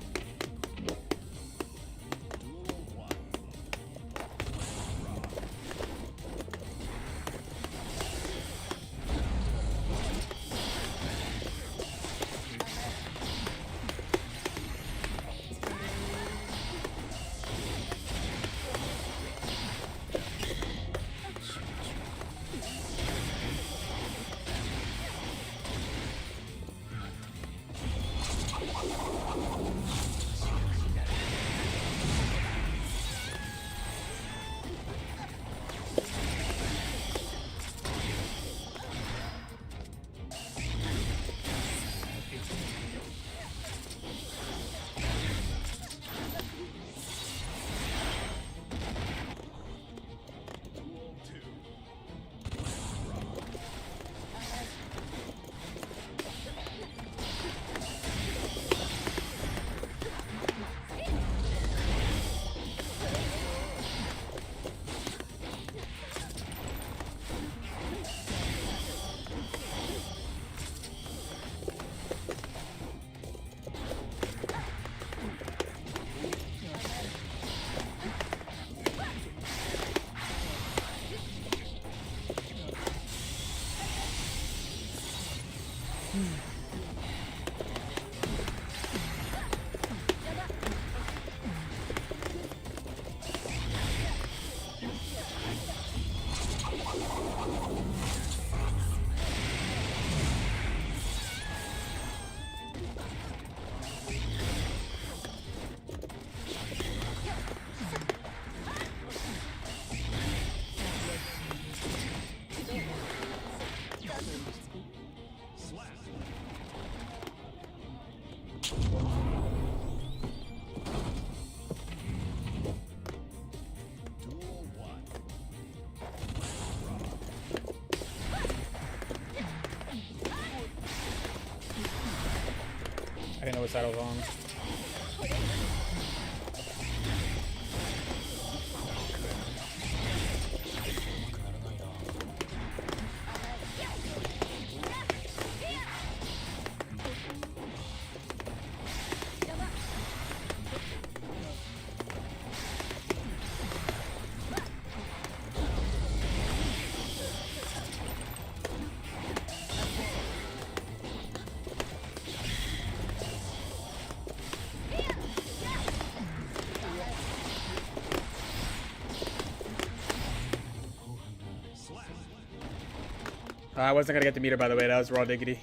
I didn't know what side I was on. I wasn't gonna get the meter, by the way. That was raw diggity.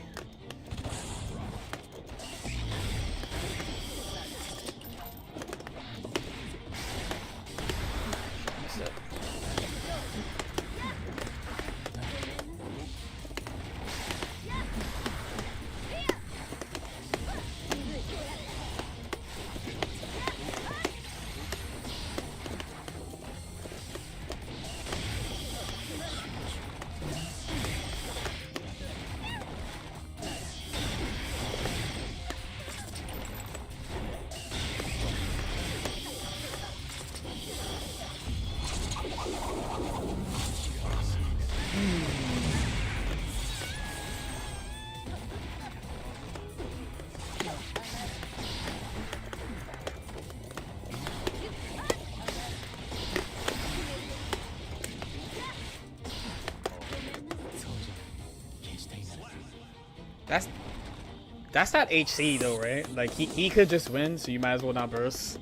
That's not HC though, right? Like he could just win, so you might as well not burst.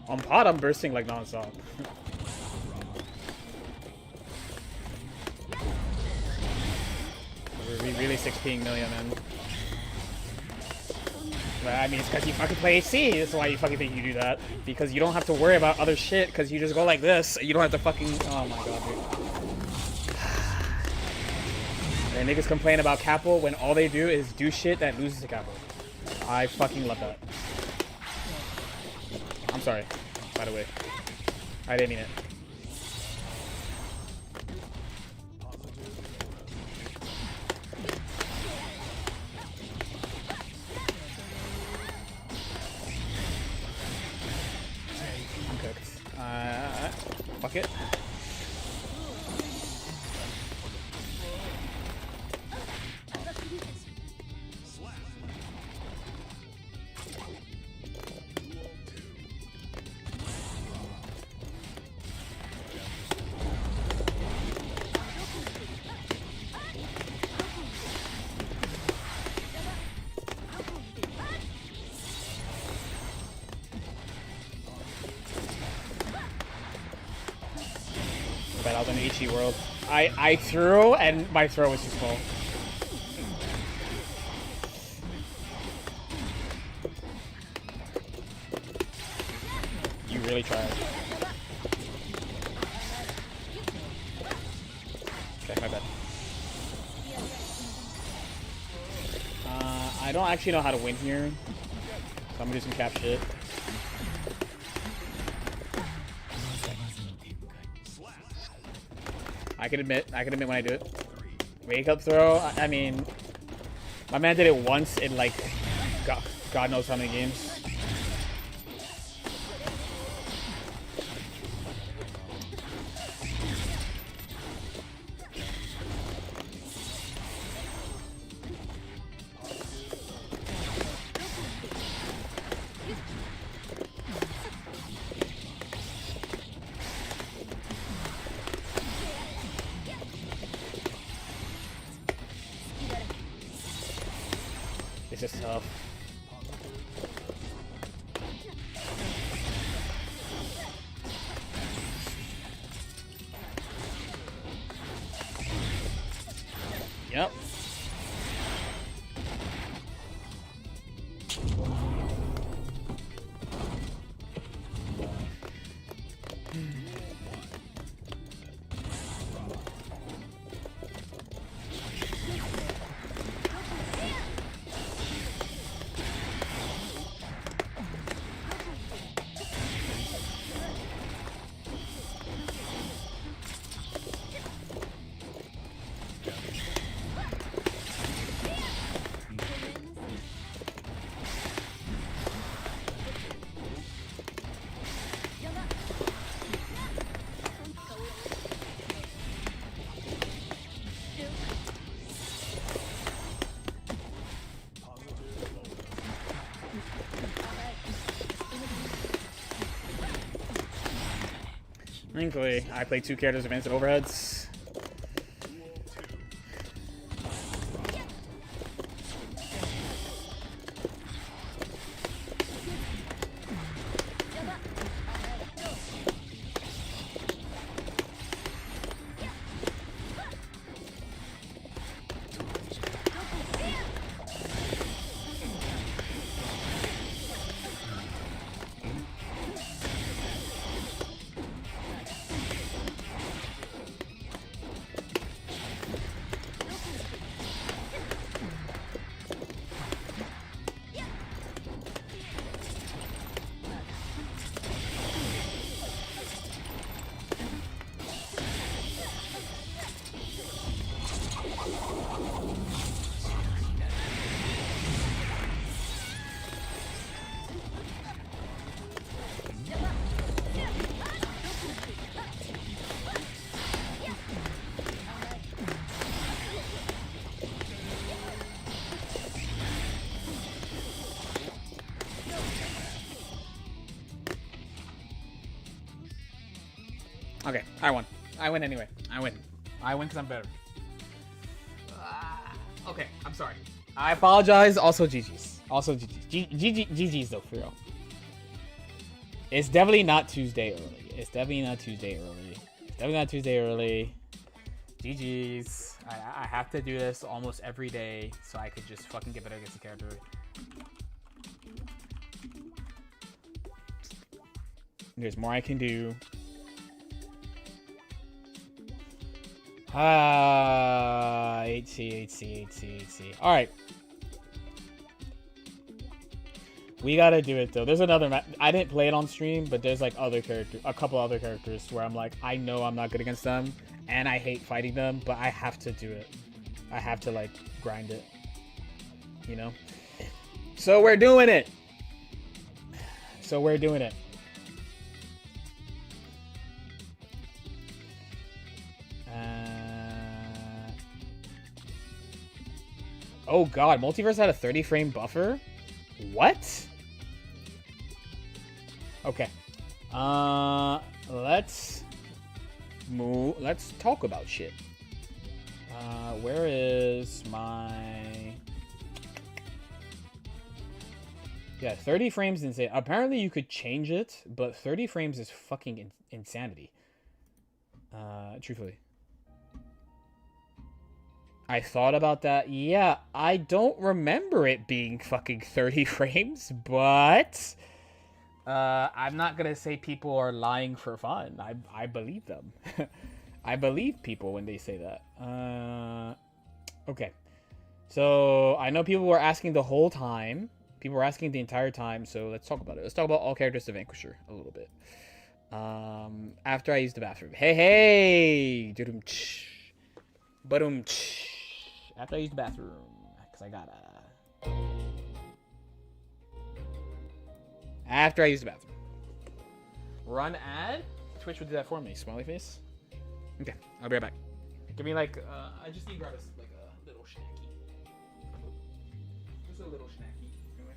On pod, I'm bursting like non-stop. We're really 6ping million, man. But I mean, it's because you fucking play HC. That's why you fucking think you do that. Because you don't have to worry about other shit, because you just go like this. You don't have to fucking... Oh my god, dude. And niggas complain about Capel when all they do is do shit that loses to Capel. I fucking love that. I'm sorry, by the way. I didn't mean it. I'm cooked. Fuck it. was in an HE world. I threw and my throw was too small. You really tried. Okay, my bad. I don't actually know how to win here, so I'm gonna do some cap shit. I can admit when I do it. Wake up throw. I mean, my man did it once in like God knows how many games. This is tough. Yep. Thankfully, I play 2 characters of instant overheads. Okay, I won. I win anyway. I win. I win because I'm better. Okay, I'm sorry. I apologize. Also, GG's. Also, GG's. GG's though, for real. It's definitely not Tuesday early. It's definitely not Tuesday early. It's definitely not Tuesday early. GG's. I have to do this almost every day so I could just fucking get better against the character. There's more I can do. HC. Alright. We gotta do it though. There's another map. I didn't play it on stream, but there's like a couple other characters where I'm like, I know I'm not good against them, and I hate fighting them, but I have to do it. I have to like grind it. You know? So we're doing it. Oh god, Multiverse had a 30 frame buffer? What? Okay. Let's talk about shit. Where is my... Yeah, 30 frames insane. Apparently you could change it, but 30 frames is fucking insanity. Truthfully. I thought about that. Yeah, I don't remember it being fucking 30 frames, but I'm not gonna say people are lying for fun. I believe them. I believe people when they say that. Okay. So I know people were asking the whole time. People were asking the entire time. So let's talk about it. Let's talk about all characters of Vanquisher a little bit. After I use the bathroom. Hey, hey! Ba-dum. After I use the bathroom, because I gotta. After I use the bathroom. Run ad? Twitch would do that for me. Smiley face? Okay, I'll be right back. Give me like, I just need to grab like a little snacky. Just a little snacky. Anyway.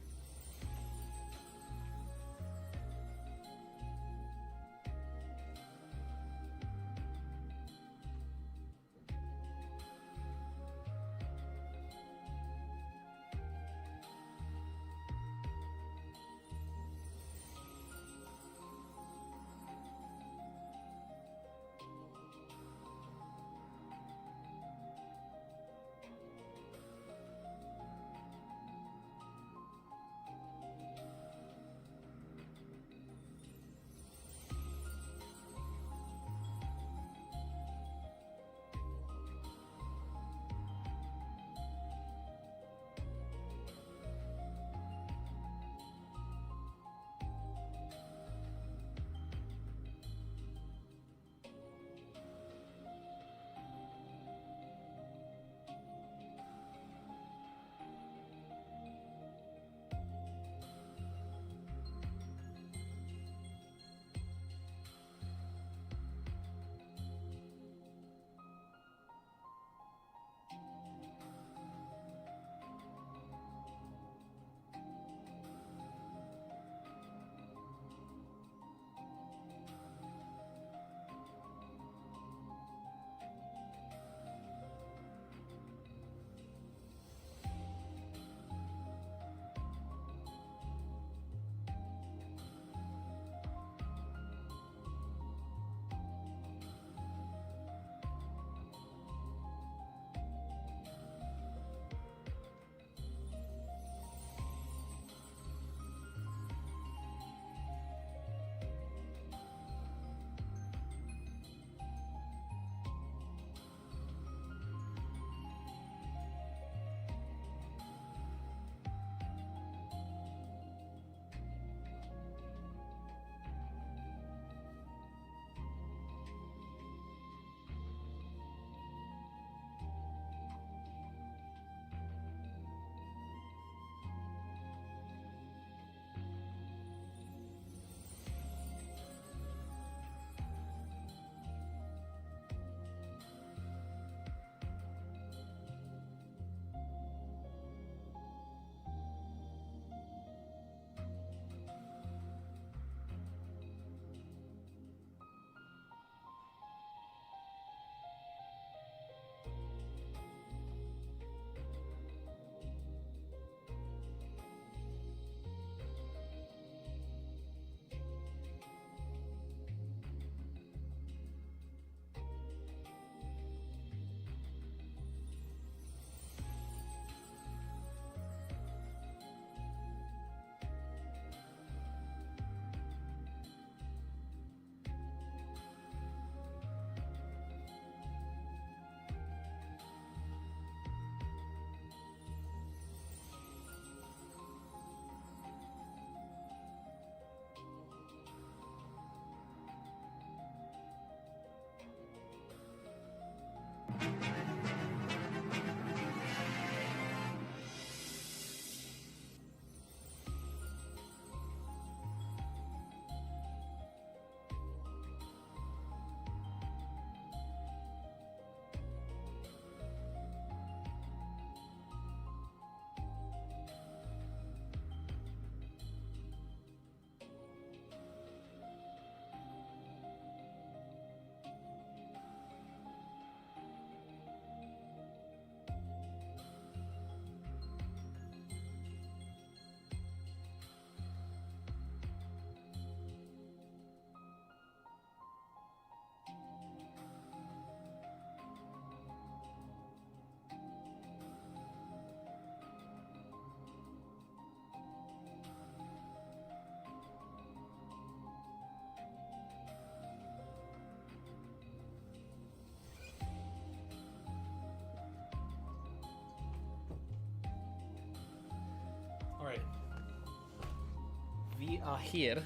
here.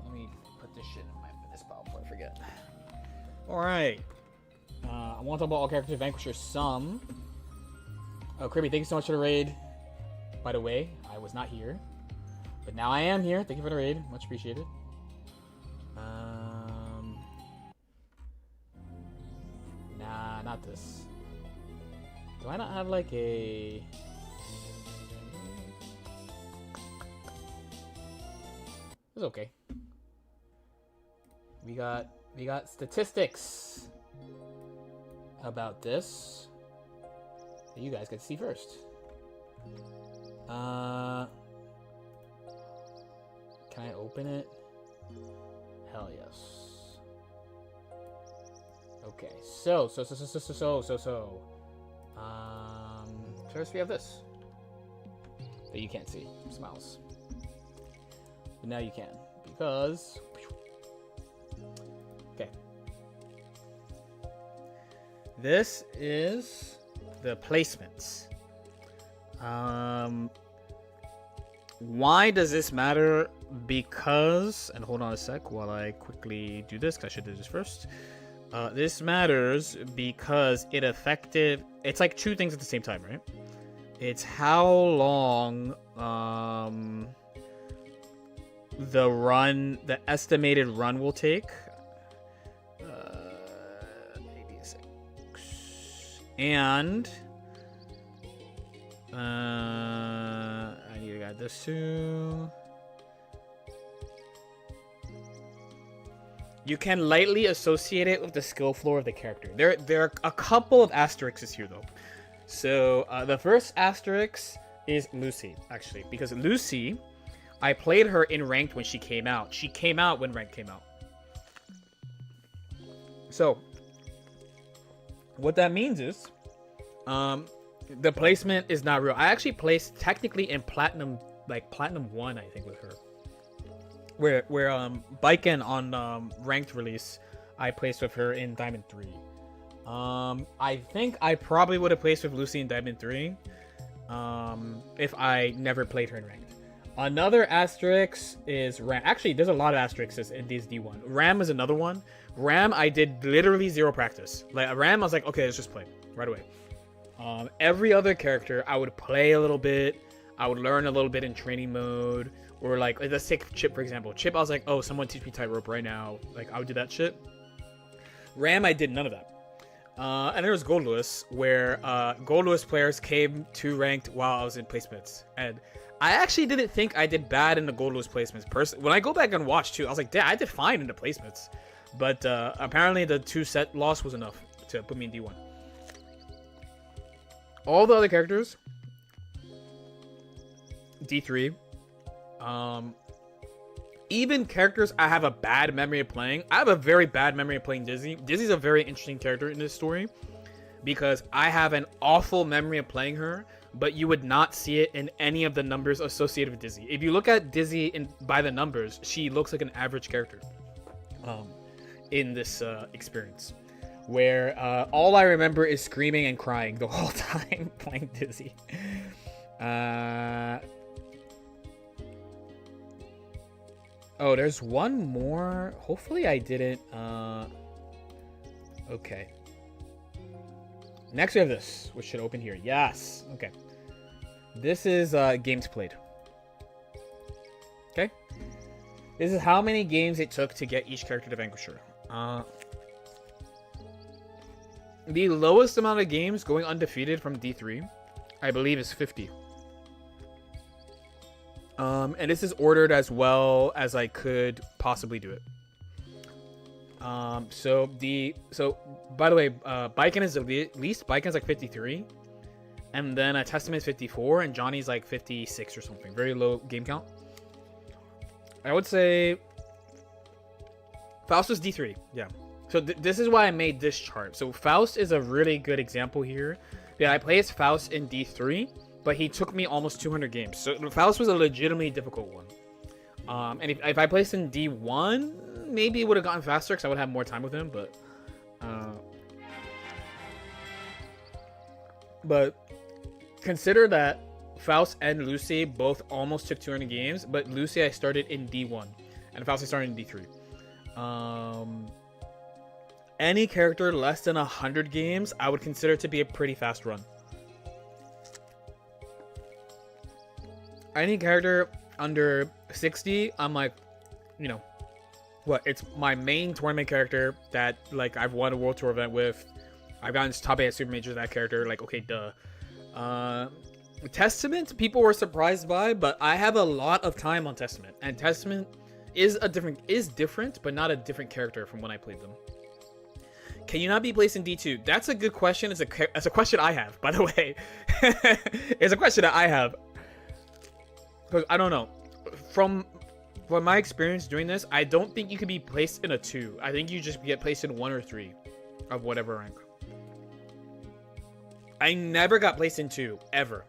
Let me put this shit in this pile before I forget. Alright. I want to talk about all characters Vanquisher some. Oh, Kirby, thank you so much for the raid. By the way, I was not here. But now I am here. Thank you for the raid. Much appreciated. Nah, not this. Do I not have like a... It's okay. We got statistics about this that you guys get to see first. Can I open it? Hell yes. Okay, so first we have this that you can't see. Smiles. But now you can, because okay. This is the placements. Why does this matter? Because, and hold on a sec while I quickly do this, because I should do this first. This matters because it's like two things at the same time, right? It's how long the estimated run will take. 86. And I need to get this too. You can lightly associate it with the skill floor of the character. There are a couple of asterisks here though. So the first asterisk is Lucy, actually, because Lucy, I played her in ranked when she came out. She came out when ranked came out. So what that means is the placement is not real. I actually placed technically in platinum 1, I think, with her. Where Biken on ranked release, I placed with her in Diamond 3. I think I probably would have placed with Lucy in Diamond 3 if I never played her in ranked. Another asterisk is Ram. Actually, there's a lot of asterisks in these D1. Ram is another one. Ram, I did literally zero practice. Like Ram, I was like, okay, let's just play right away. Every other character, I would play a little bit. I would learn a little bit in training mode. Or like, let's take Chip, for example. Chip, I was like, oh, someone teach me tightrope right now. Like, I would do that shit. Ram, I did none of that. And there was Gold Lewis, where Gold Lewis players came to ranked while I was in placements. And I actually didn't think I did bad in the Gold Lewis placements. When I go back and watch too, I was like, damn, I did fine in the placements. But apparently the 2-set loss was enough to put me in D1. All the other characters, D3. Even characters I have a bad memory of playing. I have a very bad memory of playing Dizzy. Dizzy's a very interesting character in this story because I have an awful memory of playing her, but you would not see it in any of the numbers associated with Dizzy. If you look at Dizzy by the numbers, she looks like an average character in this experience, where all I remember is screaming and crying the whole time playing Dizzy. Oh, there's one more. Hopefully I didn't. Okay. Next we have this, which should open here. Yes. Okay. This is games played. Okay. This is how many games it took to get each character to Vanquisher. The lowest amount of games going undefeated from D3, I believe, is 50. And this is ordered as well as I could possibly do it. So by the way, Biken is the least. Biken's like 53, and then Testament is 54, and Johnny's like 56 or something. Very low game count. I would say Faust is D3. Yeah. So this is why I made this chart. So Faust is a really good example here. Yeah, I placed Faust in D3. But he took me almost 200 games. So Faust was a legitimately difficult one. And if I placed in D1, maybe it would have gotten faster because I would have more time with him. But consider that Faust and Lucy both almost took 200 games, but Lucy I started in D1, and Faust I started in D3. Any character less than 100 games, I would consider to be a pretty fast run. Any character under 60, I'm like, you know, what? It's my main tournament character that, like, I've won a World Tour event with. I've gotten top 8 at Super Majors that character. Like, okay, duh. Testament, people were surprised by, but I have a lot of time on Testament, and Testament is different, but not a different character from when I played them. Can you not be placed in D2? That's a good question. It's a question I have, by the way. It's a question that I have. Because I don't know. From my experience doing this, I don't think you can be placed in a 2. I think you just get placed in 1 or 3 of whatever rank. I never got placed in 2, ever.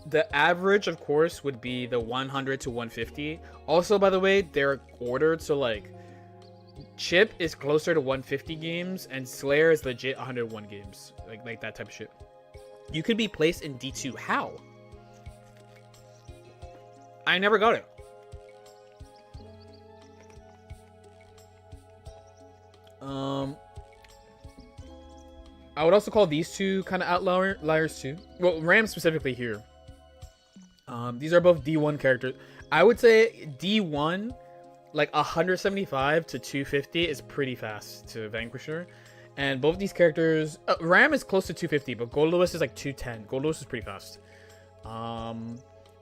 The average, of course, would be the 100 to 150. Also, by the way, they're ordered, so like Chip is closer to 150 games, and Slayer is legit 101 games, like that type of shit. You could be placed in D2. How? I never got it. I would also call these two kind of outliers too. Well, Ram specifically here. These are both D1 characters. I would say D1, like 175 to 250 is pretty fast to Vanquisher. And both these characters, Ram is close to 250, but Gold Lewis is like 210. Gold Lewis is pretty fast.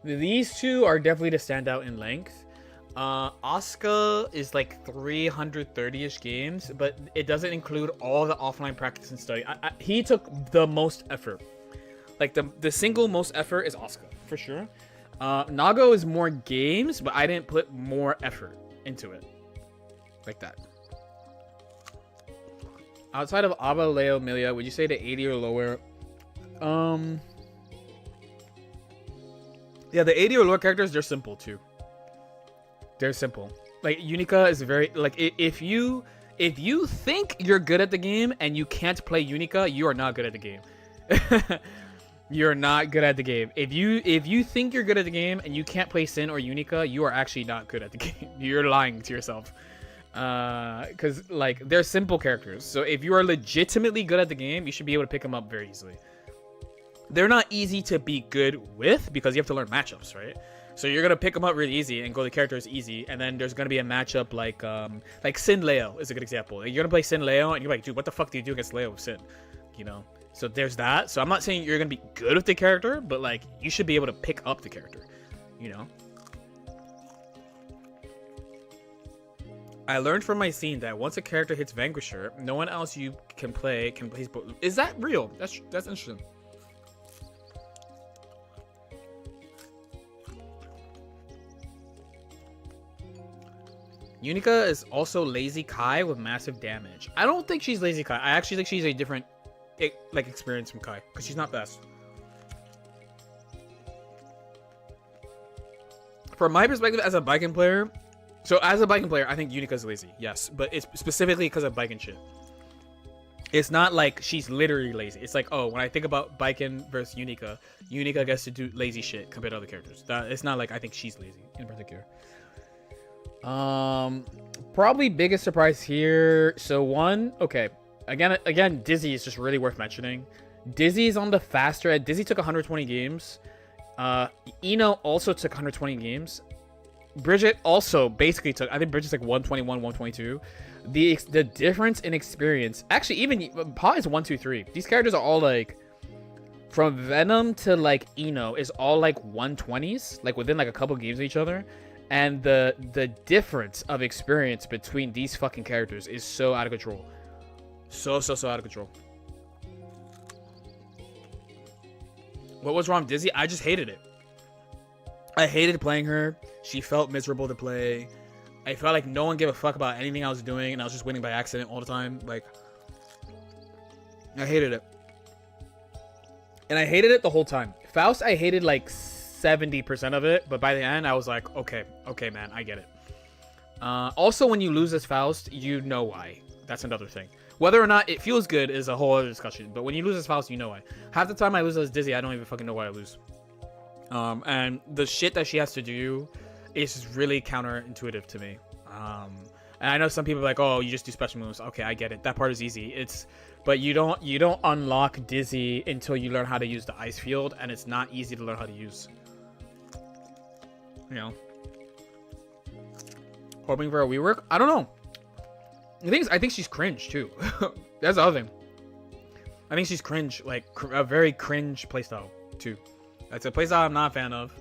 These two are definitely to stand out in length. Asuka is like 330-ish games, but it doesn't include all the offline practice and study. He took the most effort. Like the single most effort is Asuka, for sure. Nago is more games, but I didn't put more effort into it. Like that. Outside of Aba, Leo, Milia, would you say the 80 or lower? Yeah, the 80 or lower characters, they're simple too. They're simple. Like Unica is very like if you think you're good at the game and you can't play Unica, you are not good at the game. You're not good at the game. If you think you're good at the game and you can't play Sin or Unica, you are actually not good at the game. You're lying to yourself. Because like they're simple characters. So if you are legitimately good at the game, you should be able to pick them up very easily. They're not easy to be good with because you have to learn matchups, right? So you're gonna pick them up really easy and go the characters easy, and then there's gonna be a matchup like Sin Leo is a good example. You're gonna play Sin Leo and you're like, dude, what the fuck do you do against Leo with Sin? You know? So there's that. So I'm not saying you're gonna be good with the character, but like you should be able to pick up the character, you know? I learned from my scene that once a character hits Vanquisher, no one else you can play both. Is that real? That's interesting. Unica is also Lazy Kai with massive damage. I don't think she's Lazy Kai. I actually think she's a different like experience from Kai because she's not fast. From my perspective as a Biken player, I think Unica's lazy, yes, but it's specifically because of Biken shit. It's not like she's literally lazy. It's like, oh, when I think about Biken versus Unica gets to do lazy shit compared to other characters. It's not like I think she's lazy in particular. Probably biggest surprise here. So one, okay, again, Dizzy is just really worth mentioning. Dizzy is on the faster end. Dizzy took 120 games. Eno also took 120 games. Bridget also basically took, I think Bridget's like 121, 122. The difference in experience, actually even Pa is 123. These characters are all like, from Venom to like Eno is all like 120s, like within like a couple games of each other. And the difference of experience between these fucking characters is so out of control. So out of control. What was wrong with Dizzy? I just hated it. I hated playing her. She felt miserable to play. I felt like no one gave a fuck about anything I was doing, and I was just winning by accident all the time. Like, I hated it. And I hated it the whole time. Faust, I hated like 70% of it, but by the end, I was like, okay, man, I get it. Also, when you lose as Faust, you know why. That's another thing. Whether or not it feels good is a whole other discussion. But when you lose as Faust, you know why. Half the time I lose as Dizzy, I don't even fucking know why I lose. And the shit that she has to do is really counterintuitive to me. And I know some people are like, oh, you just do special moves. Okay, I get it. That part is easy. But you don't unlock Dizzy until you learn how to use the ice field, and it's not easy to learn how to use. You know. Hoping for a rework? I don't know. I think she's cringe too. That's the other thing. I think she's cringe, like a very cringe playstyle too. That's a playstyle I'm not a fan of,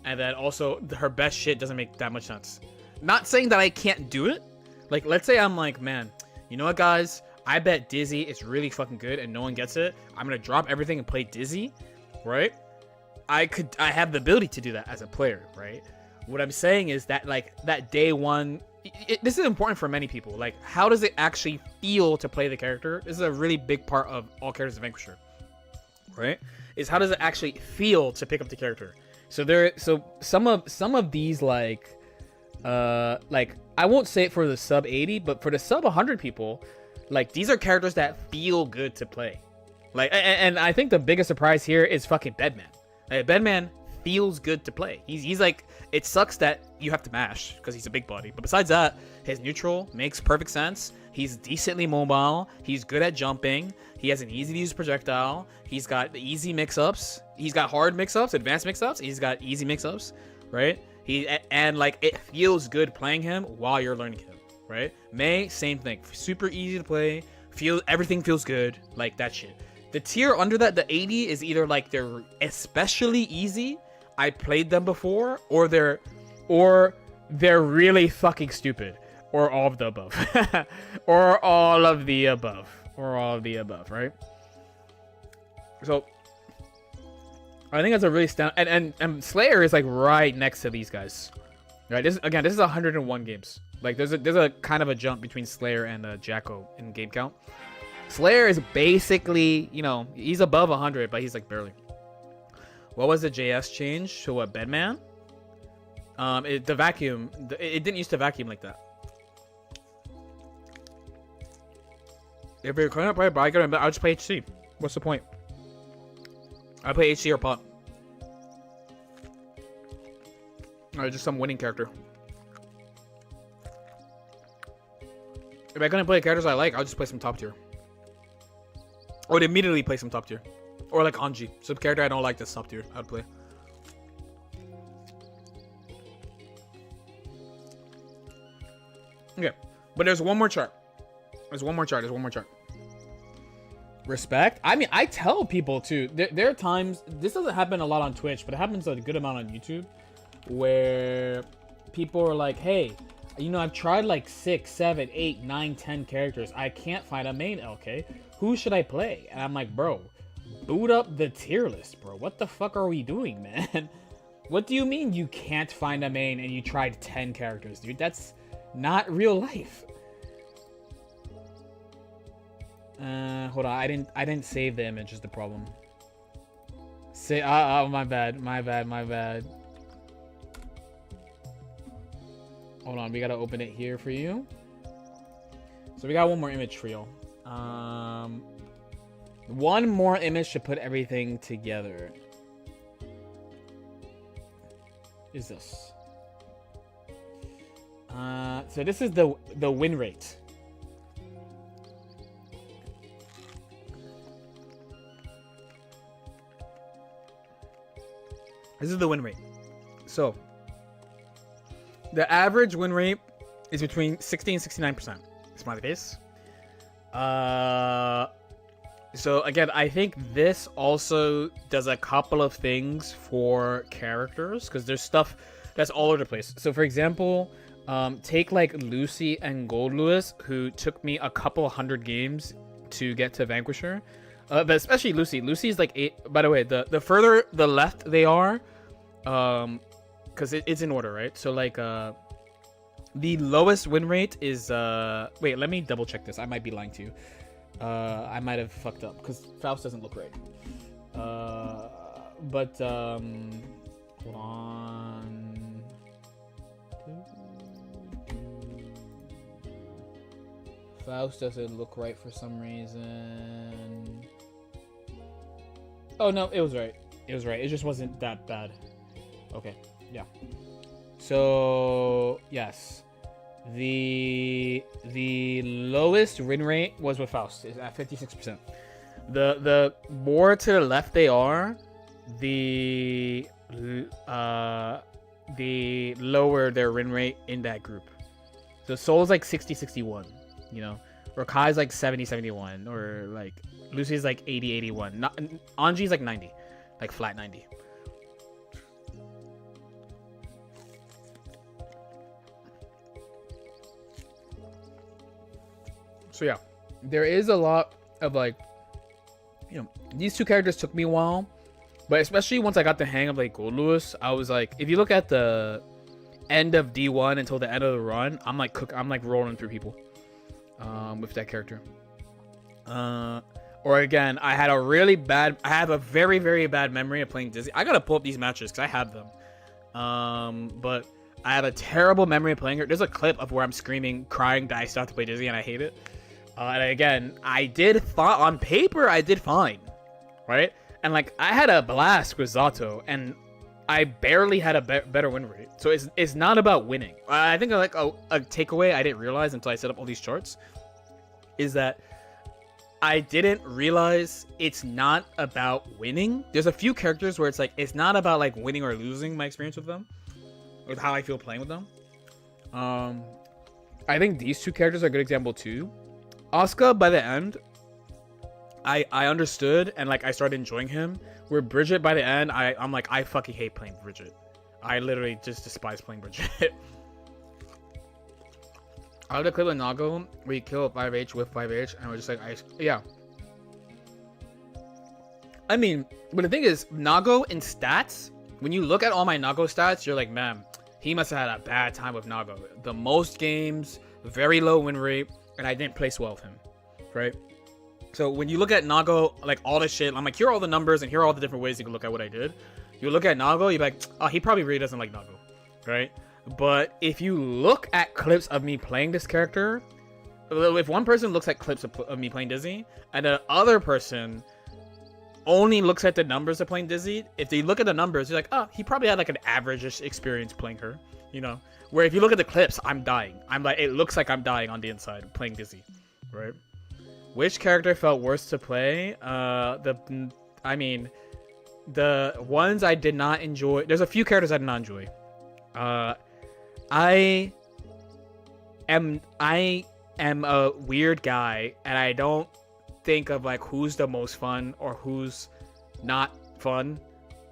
and then also her best shit doesn't make that much sense. Not saying that I can't do it. Like, let's say I'm like, man, you know what, guys? I bet Dizzy is really fucking good, and no one gets it. I'm gonna drop everything and play Dizzy, right? I have the ability to do that as a player, right? What I'm saying is that, like, that day one, this is important for many people. Like, how does it actually feel to play the character? This is a really big part of all characters of Vanquisher, right? Is how does it actually feel to pick up the character? So some of these, like I won't say it for the sub 80, but for the sub 100 people, like, these are characters that feel good to play. Like, and I think the biggest surprise here is fucking Bedman. Like, Bedman feels good to play. He's like, it sucks that you have to mash because he's a big body, but besides that, his neutral makes perfect sense. He's decently mobile. He's good at jumping. He has an easy to use projectile. He's got easy mix-ups. He's got hard mix-ups, advanced mix-ups. He's got easy mix-ups, right? And like, it feels good playing him while you're learning him, right? Mei, same thing. Super easy to play. Everything feels good. Like, that shit. The tier under that, the 80, is either like they're especially easy, I played them before, or they're really fucking stupid, or all of the above, or all of the above, right? So I think that's a really and Slayer is like right next to these guys, right? This is 101 games. Like, there's a kind of a jump between Slayer and Jacko in game count. Slayer is basically, you know, he's above 100, but he's like barely. What was the JS change to what, Bedman? The vacuum. It didn't used to vacuum like that. If you're going to play Bygone, I'll just play HC. What's the point? I play HC or Pot. Or just some winning character. If I'm gonna play characters I like, I'll just play some top tier. Or I'd immediately play some top tier. Or like Anji. Some character I don't like that's top tier, I'd play. Okay. But there's one more chart. There's one more chart. Respect? I mean, I tell people too. There are times, this doesn't happen a lot on Twitch, but it happens a good amount on YouTube, where people are like, hey, you know, I've tried like 6, 7, 8, 9, 10 characters. I can't find a main LK. Who should I play? And I'm like, bro, boot up the tier list, bro. What the fuck are we doing, man? What do you mean you can't find a main and you tried 10 characters, dude? That's not real life. Hold on. I didn't save the image is the problem. Oh, my bad. Hold on, we gotta open it here for you. So we got one more image for you. One more image to put everything together. Is this? So this is the win rate. This is the win rate. So the average win rate is between 60 and 69%. Smiley face. So again, I think this also does a couple of things for characters, because there's stuff that's all over the place. So for example, take like Lucy and Gold Lewis, who took me a couple 100 games to get to Vanquisher. But especially Lucy. Lucy's like 8. By the way, the further the left they are, because it's in order, right? So like the lowest win rate is wait, let me double check this. I might be lying to you. I might have fucked up because Faust doesn't look right. But hold on. Faust doesn't look right for some reason. Oh no, it was right. It was right. It just wasn't that bad. Okay, yeah. So yes, the lowest win rate was with Faust, is at 56%. The more to the left they are, the lower their win rate in that group. So Soul's like 60-61, you know, or Kai's like 70-71, or like Lucy's like 80-81. Anji's like 90, like flat 90. So yeah, there is a lot of like, you know, these two characters took me a while, but especially once I got the hang of like Gold Lewis, I was like, if you look at the end of D1 until the end of the run, I'm like rolling through people with that character. Or again, I have a very, very bad memory of playing Dizzy. I gotta pull up these matches because I have them. But I have a terrible memory of playing her. There's a clip of where I'm screaming, crying that I still have to play Dizzy, and I hate it. And again, on paper, I did fine, right? And like, I had a blast with Zato, and I barely had a better win rate. So it's not about winning. I think like a takeaway I didn't realize until I set up all these charts is that I didn't realize it's not about winning. There's a few characters where it's like, it's not about like winning or losing, my experience with them, with how I feel playing with them. I think these two characters are a good example too. Asuka, by the end, I understood and like I started enjoying him. Where Bridget, by the end, I'm like, I fucking hate playing Bridget. I literally just despise playing Bridget. I love the clip with Nago where you kill 5H with 5H, and we're just like, yeah. I mean, but the thing is, Nago in stats, when you look at all my Nago stats, you're like, man, he must have had a bad time with Nago. The most games, very low win rate, and I didn't place well with him, right? So when you look at Nago, like all this shit, I'm like, here are all the numbers and here are all the different ways you can look at what I did. You look at Nago, you're like, oh, he probably really doesn't like Nago, right? But if you look at clips of me playing this character, if one person looks at clips of me playing Dizzy, and the other person only looks at the numbers of playing Dizzy, if they look at the numbers, you're like, oh, he probably had like an average experience playing her, you know? Where if you look at the clips, I'm dying. I'm like, it looks like I'm dying on the inside playing Dizzy, right? Which character felt worse to play? The ones I did not enjoy. There's a few characters I did not enjoy. I am a weird guy, and I don't think of like who's the most fun or who's not fun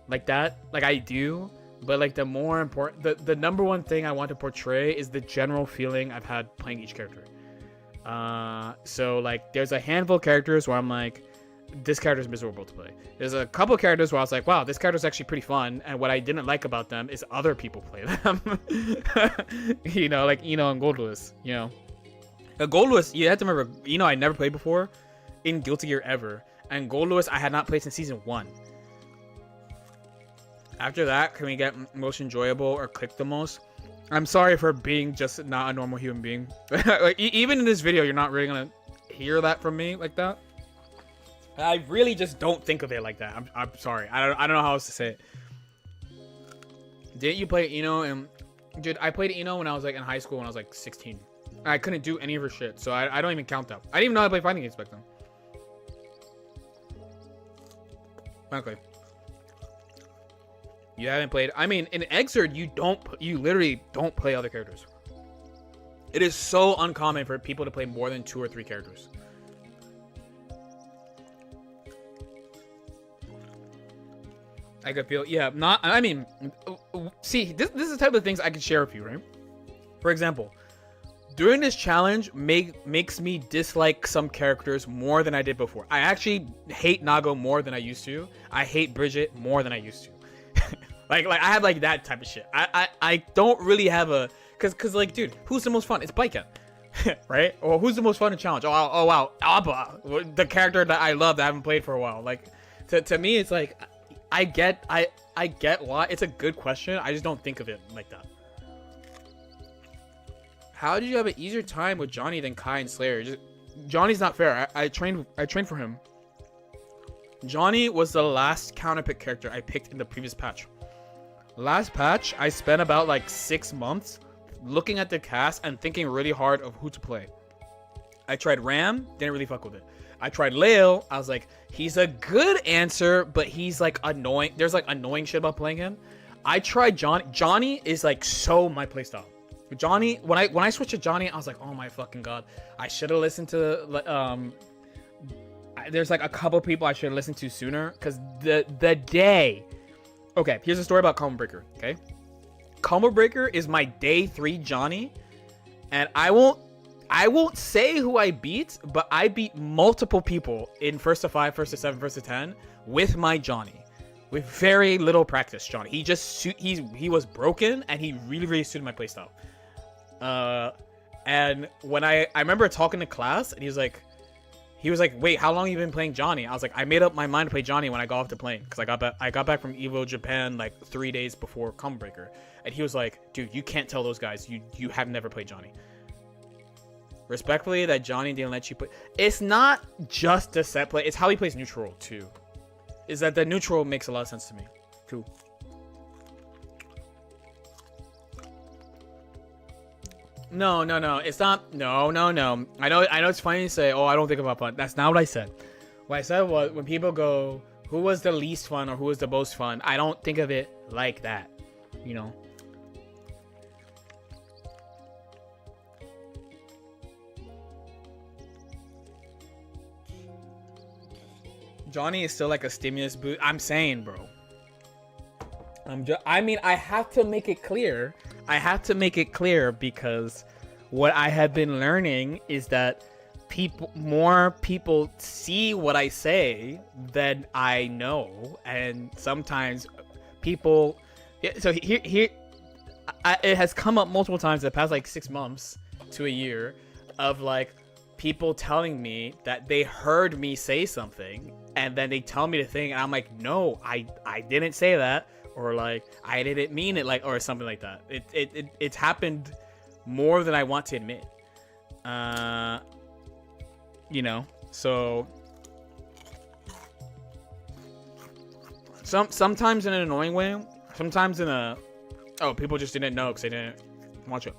like that. Like I do, but like the more important, the number one thing I want to portray is the general feeling I've had playing each character. So like there's a handful of characters where I'm like, this character is miserable to play. There's a couple of characters where I was like, wow, this character is actually pretty fun, and what I didn't like about them is other people play them. You know, like Ino and Gold Lewis, you know. Gold Lewis, you have to remember, Ino I never played before in Guilty Gear ever, and Gold Lewis I had not played since season 1. After that, can we get most enjoyable or click the most? I'm sorry for being just not a normal human being. Like even in this video, you're not really gonna hear that from me like that. I really just don't think of it like that. I'm sorry. I don't know how else to say it. Didn't you play Ino? And dude, I played Ino when I was like in high school when I was like 16. I couldn't do any of her shit, so I don't even count that. I didn't even know how to play fighting games back then. Okay. You haven't played. I mean, in Exerd, you literally don't play other characters. It is so uncommon for people to play more than 2 or 3 characters. I could feel, yeah, not, I mean, see, this is the type of things I can share with you, right? For example, during this challenge makes me dislike some characters more than I did before. I actually hate Nago more than I used to. I hate Bridget more than I used to. like I have like that type of shit. I don't really have a, cause like, dude, who's the most fun? It's Baiken. Right? Or who's the most fun in challenge? Oh wow, Abba, the character that I love that I haven't played for a while. Like, to me, it's like, I get why. It's a good question. I just don't think of it like that. How did you have an easier time with Johnny than Kai and Slayer? Johnny's not fair. I trained for him. Johnny was the last counterpick character I picked in the previous patch. Last patch, I spent about like 6 months looking at the cast and thinking really hard of who to play. I tried Ram, didn't really fuck with it. I tried Leo, I was like, he's a good answer, but he's like annoying. There's like annoying shit about playing him. I tried Johnny. Johnny is like so my playstyle. Johnny, when I switched to Johnny, I was like, oh my fucking god, I should have listened to there's like a couple people I should have listened to sooner, because the day. Okay, here's a story about Combo Breaker. Okay, Combo Breaker is my day 3 Johnny, and I won't say who I beat, but I beat multiple people in first to 5, first to 7, first to 10 with my Johnny. With very little practice, Johnny. He was broken, and he really suited my playstyle. And when I remember talking to class, and he was like, wait, how long have you been playing Johnny? I was like, I made up my mind to play Johnny when I got off the plane, because I got back from Evo Japan like 3 days before Combo Breaker, and he was like, dude, you can't tell those guys you have never played Johnny. Respectfully, that Johnny didn't let you play. It's not just the set play; it's how he plays neutral too. Is that the neutral makes a lot of sense to me. Cool. No. It's not. No. I know it's funny to say, oh, I don't think about fun. That's not what I said. What I said was, when people go, who was the least fun or who was the most fun, I don't think of it like that. You know? Johnny is still like a stimulus boost. I'm saying, bro. I mean, I have to make it clear. Because what I have been learning is that more people see what I say than I know, and sometimes people. So here, it has come up multiple times in the past like 6 months to a year, of like people telling me that they heard me say something, and then they tell me the thing, and I'm like, no, I didn't say that, or like I didn't mean it, like, or something like that. It's happened more than I want to admit. You know, so sometimes in an annoying way, sometimes in a, oh, people just didn't know because they didn't watch it.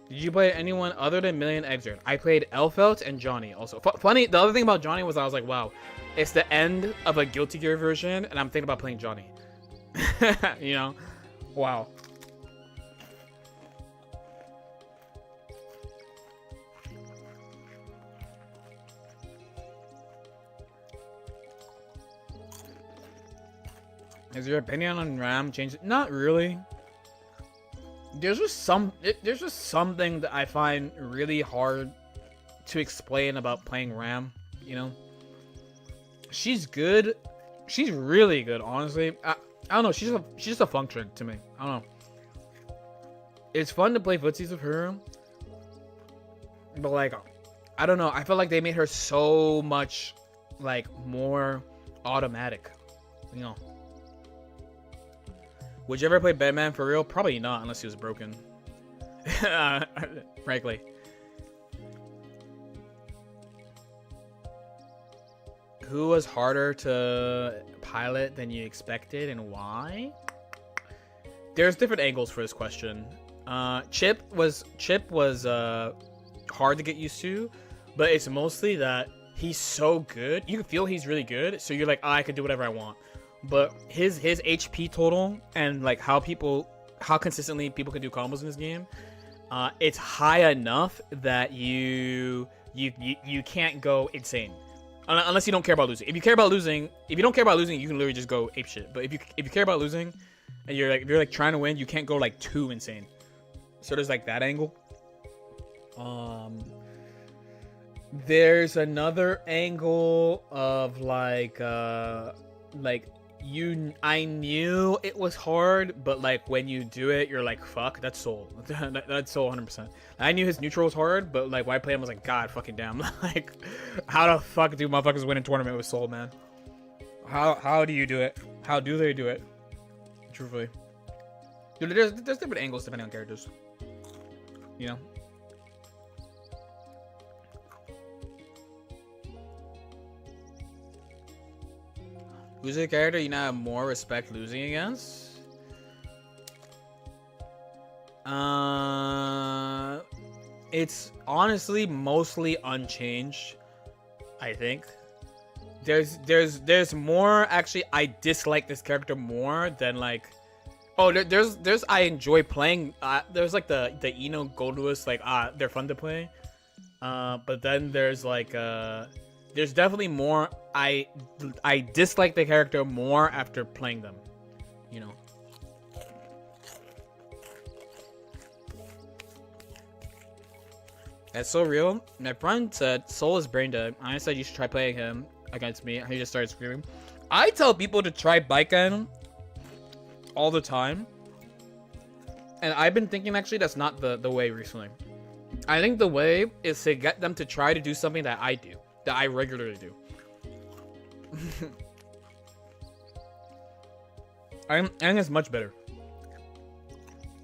Did you play anyone other than Million Exert? I played Elfelt and Johnny also. Funny, the other thing about Johnny was I was like, wow, it's the end of a Guilty Gear version, and I'm thinking about playing Johnny. You know? Wow. Is your opinion on RAM changed? Not really. There's just something that I find really hard to explain about playing Ram, you know? She's good. She's really good, honestly. I don't know, she's just a function to me. I don't know. It's fun to play footsies with her, but like, I don't know, I feel like they made her so much like more automatic, you know? Would you ever play Batman for real? Probably not, unless he was broken. Frankly. Who was harder to pilot than you expected, and why? There's different angles for this question. Chip was hard to get used to, but it's mostly that he's so good. You can feel he's really good, so you're like, oh, I can do whatever I want. But his HP total and like how consistently people can do combos in this game, it's high enough that you can't go insane unless you don't care about losing. If you don't care about losing, you can literally just go apeshit. But if you care about losing, and if you're like trying to win, you can't go like too insane. So there's like that angle. There's another angle of I knew it was hard, but like when you do it, you're like, fuck, that's soul. That's soul 100%. I knew his neutral was hard, but like when I played him, I was like, god fucking damn. Like, how the fuck do motherfuckers win a tournament with soul, man? How do you do it? How do they do it? Truthfully. Dude, there's different angles depending on characters. You know? Who's a character you now have more respect losing against? It's honestly mostly unchanged, I think. There's more actually. I dislike this character more than like. Oh, there's I enjoy playing. There's like the Eno Goldless, like they're fun to play. But then there's like there's definitely more. I dislike the character more after playing them, you know. That's so real. My friend said Soul is brain dead. I said you should try playing him against me. He just started screaming. I tell people to try Baiken all the time, and I've been thinking actually that's not the way recently. I think the way is to get them to try to do something that I do, that I regularly do. I think it's much better.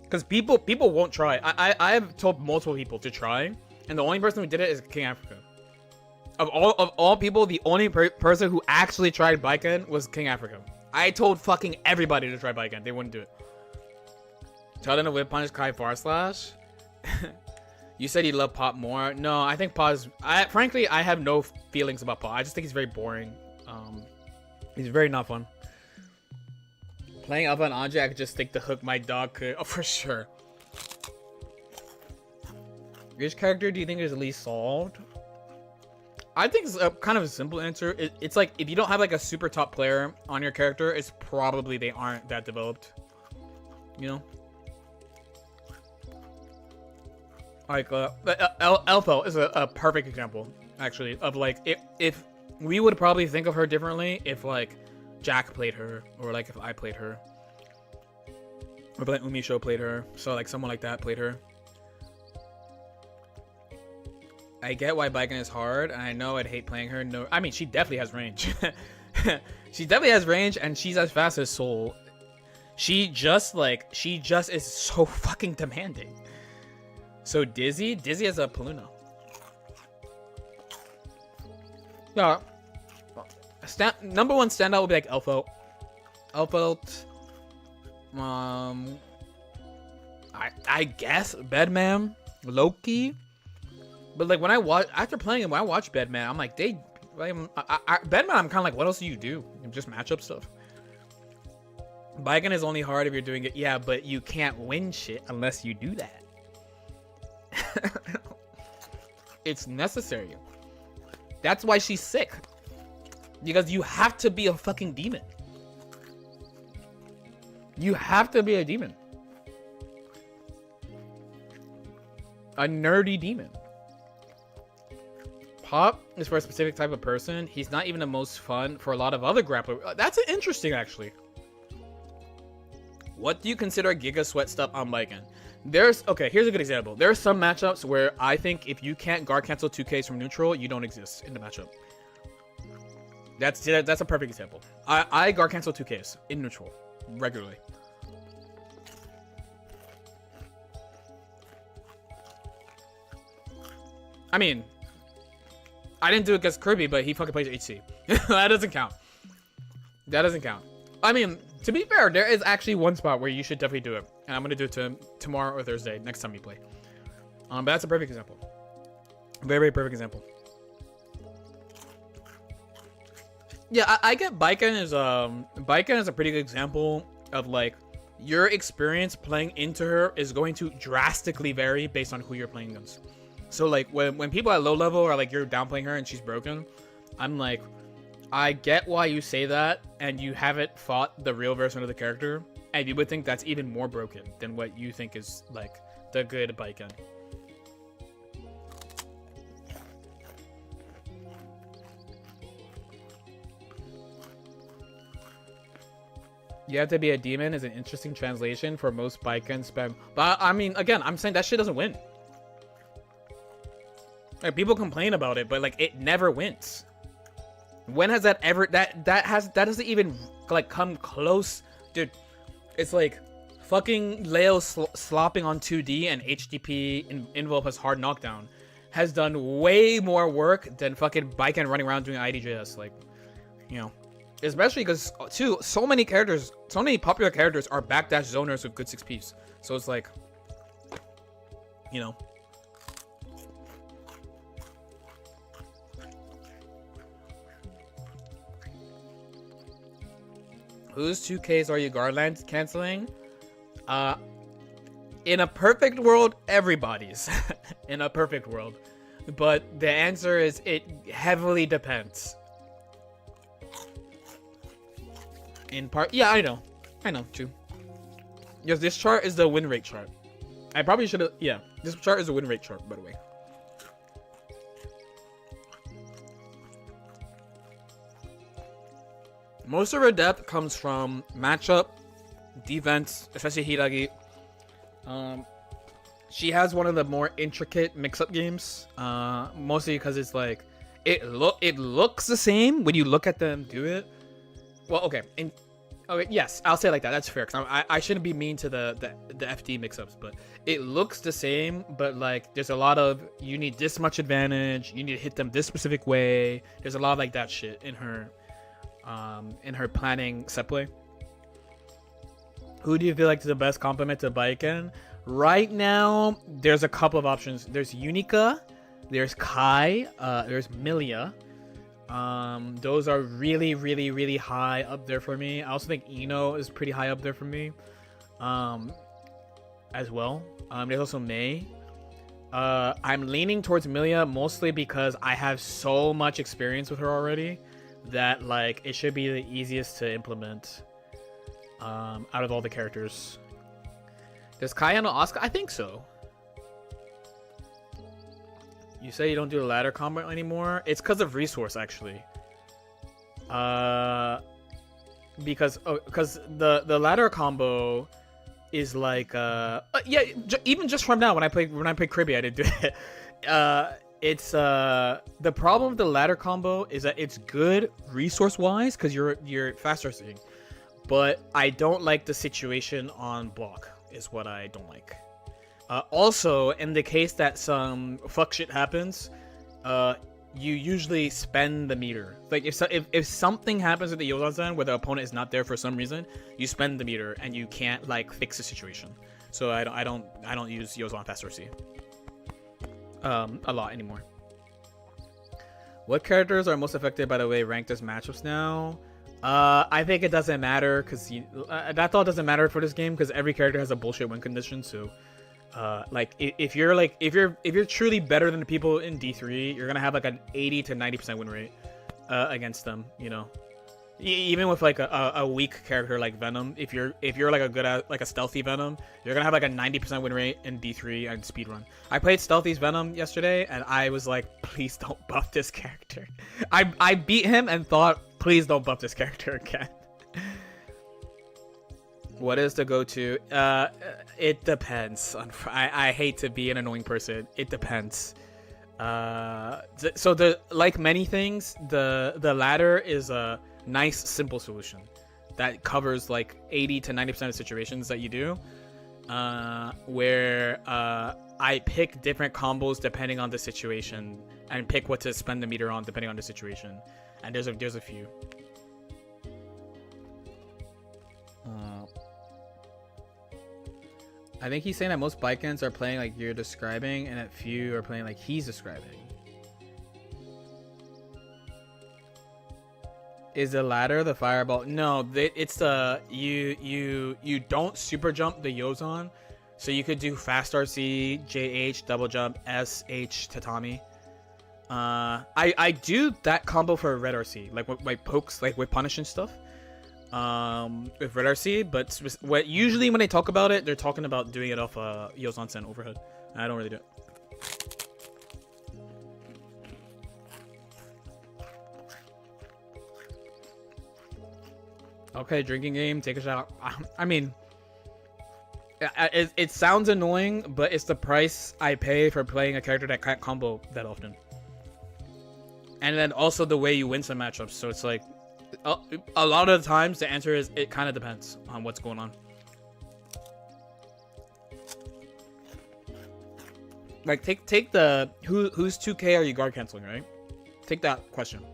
Because people won't try. I have told multiple people to try, and the only person who did it is King Africa. Of all people, the only person who actually tried Baiken was King Africa. I told fucking everybody to try Baiken. They wouldn't do it. Tell them to whip punch Kai Far Slash. You said you love Pop more. No, I think Pa's. Frankly, I have no feelings about Pa. I just think he's very boring. He's very not fun. Playing Alpha and Andre, I could just think the hook my dog could. Oh, for sure. Which character do you think is the least solved? I think it's kind of a simple answer. It's like if you don't have like a super top player on your character, it's probably they aren't that developed. You know? Like Elfo is a perfect example, actually, of like if we would probably think of her differently if like Jack played her, or like if I played her, or like Umisho played her, so like someone like that played her. I get why Baiken is hard, and I know I'd hate playing her. No, I mean she definitely has range. She definitely has range, and she's as fast as Soul. She just is so fucking demanding. So Dizzy has a Paluna. Yeah. Number one standout would be like Elfo. I guess Bedman, Loki. But like when I watch after playing him, when I watch Bedman, I'm like Bedman. I'm kind of like, what else do you do? Just matchup stuff. Baiken is only hard if you're doing it. Yeah, but you can't win shit unless you do that. It's necessary. That's why she's sick. Because you have to be a fucking demon. You have to be a demon. A nerdy demon. Pop is for a specific type of person. He's not even the most fun for a lot of other grapplers. That's interesting, actually. What do you consider Giga Sweat stuff on Baiken? Okay, here's a good example. There are some matchups where I think if you can't guard cancel 2Ks from neutral, you don't exist in the matchup. That's a perfect example. I guard cancel 2Ks in neutral regularly. I mean, I didn't do it against Kirby, but he fucking plays HC. That doesn't count. That doesn't count. I mean, to be fair, there is actually one spot where you should definitely do it. And I'm going to do it tomorrow or Thursday, next time you play. But that's a perfect example. Very, very perfect example. Yeah, I get Baiken is a pretty good example of like your experience playing into her is going to drastically vary based on who you're playing against. So like when people at low level are like you're downplaying her and she's broken, I'm like, I get why you say that, and you haven't fought the real version of the character, and you would think that's even more broken than what you think is like the good Baiken. You have to be a demon is an interesting translation for most Baiken spam. But I mean, again, I'm saying that shit doesn't win. Like, people complain about it, but like it never wins. When has that ever that doesn't even like come close, dude? It's like fucking Leo slopping on 2D and HDP envelope has hard knockdown has done way more work than fucking Baiken running around doing IDJS. Like, you know, especially because too so many popular characters are backdash zoners with good 6Ps. So it's like, you know. Whose 2Ks are you Garland canceling? In a perfect world, everybody's. In a perfect world. But the answer is it heavily depends. In part, yeah, I know, too. Yes, this chart is the win rate chart. I probably should have, yeah. This chart is the win rate chart, by the way. Most of her depth comes from matchup, defense, especially Hiragi. She has one of the more intricate mix-up games, mostly because it's like it looks the same when you look at them do it. Well, okay, okay, yes, I'll say it like that. That's fair. Cause I shouldn't be mean to the FD mix-ups, but it looks the same. But like, there's a lot of you need this much advantage. You need to hit them this specific way. There's a lot of like that shit in her planning set play. Who do you feel like is the best complement to Baiken? Right now, there's a couple of options. There's Unica, there's Kai, there's Milia. Those are really, really, really high up there for me. I also think Ino is pretty high up there for me, as well. There's also Mei. I'm leaning towards Milia mostly because I have so much experience with her already that like it should be the easiest to implement out of all the characters. Does Kai handle Asuka? I think so. You say you don't do the ladder combo anymore? It's because of resource, actually. Because the ladder combo is like yeah, even just from now when I play Kirby, I didn't do it. It's the problem with the ladder combo is that it's good resource wise because you're fast seeing, but I don't like the situation on block is what I don't like. Also, in the case that some fuck shit happens, you usually spend the meter. Like if something happens at the Yozan where the opponent is not there for some reason, you spend the meter and you can't like fix the situation. So I don't use Yozan Fast RC a lot anymore. What characters are most affected by the way ranked as matchups now? I think it doesn't matter because that thought doesn't matter for this game because every character has a bullshit win condition. So, like if you're truly better than the people in D3, you're gonna have like an 80 to 90% win rate against them. You know, even with like a weak character like Venom, if you're like a good at like a stealthy Venom, you're gonna have like a 90% win rate in D3 and speedrun. I played stealthy Venom yesterday, and I was like, please don't buff this character. I beat him and thought, please don't buff this character again. What is the go-to? It depends. I hate to be an annoying person. It depends. So like many things, the ladder is a nice simple solution that covers like 80 to 90% of situations that you do, where I pick different combos depending on the situation and pick what to spend the meter on depending on the situation, and there's a few. I think he's saying that most Baikens are playing like you're describing and that few are playing like he's describing. Is the ladder the fireball? No, it's the you don't super jump the Yozan, so you could do fast RC, JH, double jump, SH, tatami. I do that combo for red RC, like with my pokes, like with punish and stuff. With red RC, but what usually when they talk about it, they're talking about doing it off Yozan Sen overhead. I don't really do it. Okay, drinking game, take a shot. I mean, it sounds annoying, but it's the price I pay for playing a character that can't combo that often. And then also the way you win some matchups. So it's like, a lot of the times the answer is it kind of depends on what's going on. Like take the whose 2K are you guard canceling, right? Take that question.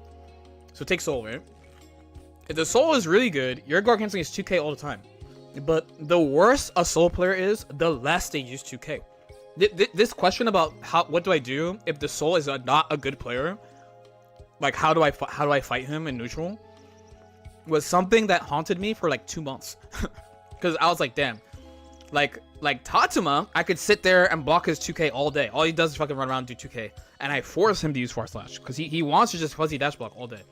So take Soul, right? If the Soul is really good, your guard canceling is 2K all the time. But the worse a Soul player is, the less they use 2K. This question about what do I do if the Soul is not a good player, like how do I fight him in neutral, was something that haunted me for like 2 months. Because I was like, damn, like Tatsuma, I could sit there and block his 2K all day. All he does is fucking run around and do 2K, and I force him to use forward slash because he wants to just fuzzy dash block all day.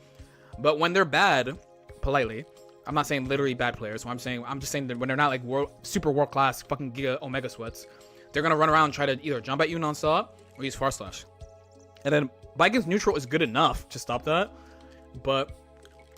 But when they're bad, politely, I'm not saying literally bad players. So I'm just saying that when they're not like super world class fucking Giga Omega Sweats, they're gonna run around and try to either jump at you nonstop or use far slash. And then Vikings neutral is good enough to stop that. But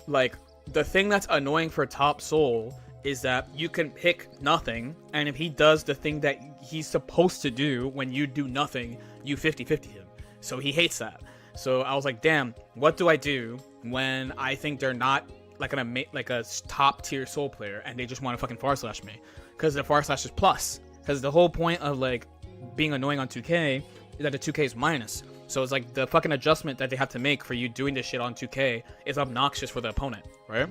like the thing that's annoying for top Soul is that you can pick nothing, and if he does the thing that he's supposed to do when you do nothing, you 50-50 him. So he hates that. So I was like, damn, what do I do when I think they're not like a top tier Soul player and they just want to fucking far slash me? Because the far slash is plus. Because the whole point of like being annoying on 2K is that the 2K is minus. So it's like the fucking adjustment that they have to make for you doing this shit on 2K is obnoxious for the opponent, right?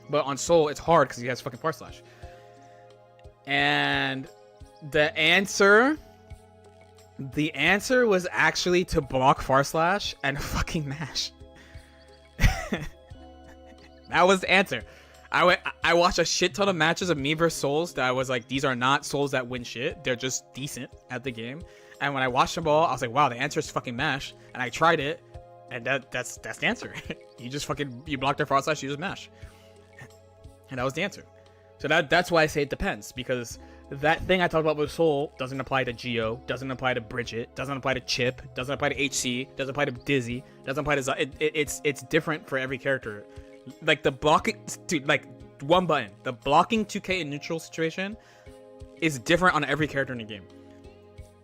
But on Soul, it's hard because he has fucking far slash. And the answer was actually to block far slash and fucking mash. That was the answer. I watched a shit ton of matches of me versus Souls that I was like, these are not Souls that win shit. They're just decent at the game. And when I watched them all, I was like, wow, the answer is fucking mash. And I tried it, and that's the answer. You block their far slash, you just mash. And that was the answer. So that's why I say it depends, because that thing I talked about with Soul doesn't apply to Geo, doesn't apply to Bridget, doesn't apply to Chip, doesn't apply to HC, doesn't apply to Dizzy, doesn't apply to it's different for every character. Like the blocking, dude, like one button, the blocking 2K in neutral situation is different on every character in the game.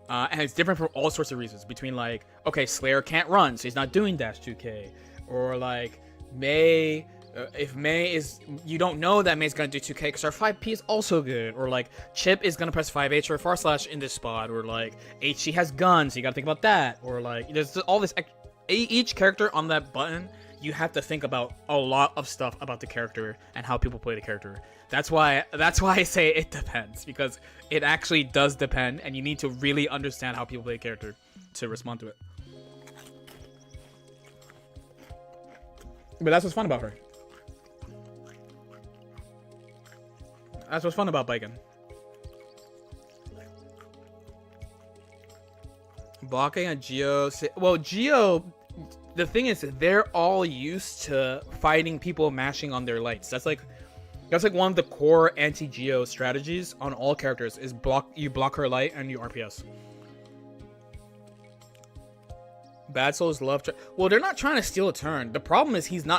And it's different for all sorts of reasons. Between like, okay, Slayer can't run, so he's not doing dash 2K, or like Mei. If Mei is, you don't know that Mei's gonna do 2K because our 5P is also good, or like Chip is gonna press 5H or far slash in this spot, or like HC has guns, so you gotta think about that, or like there's all this. Each character on that button, you have to think about a lot of stuff about the character and how people play the character. That's why I say it depends, because it actually does depend, and you need to really understand how people play a character to respond to it. But that's what's fun about her. That's what's fun about Baiken. Blocking a Geo. Well, Geo, the thing is, they're all used to fighting people mashing on their lights. That's like one of the core anti-Geo strategies on all characters is you block her light and you RPS. Bad Souls love. Well, they're not trying to steal a turn. The problem is he's not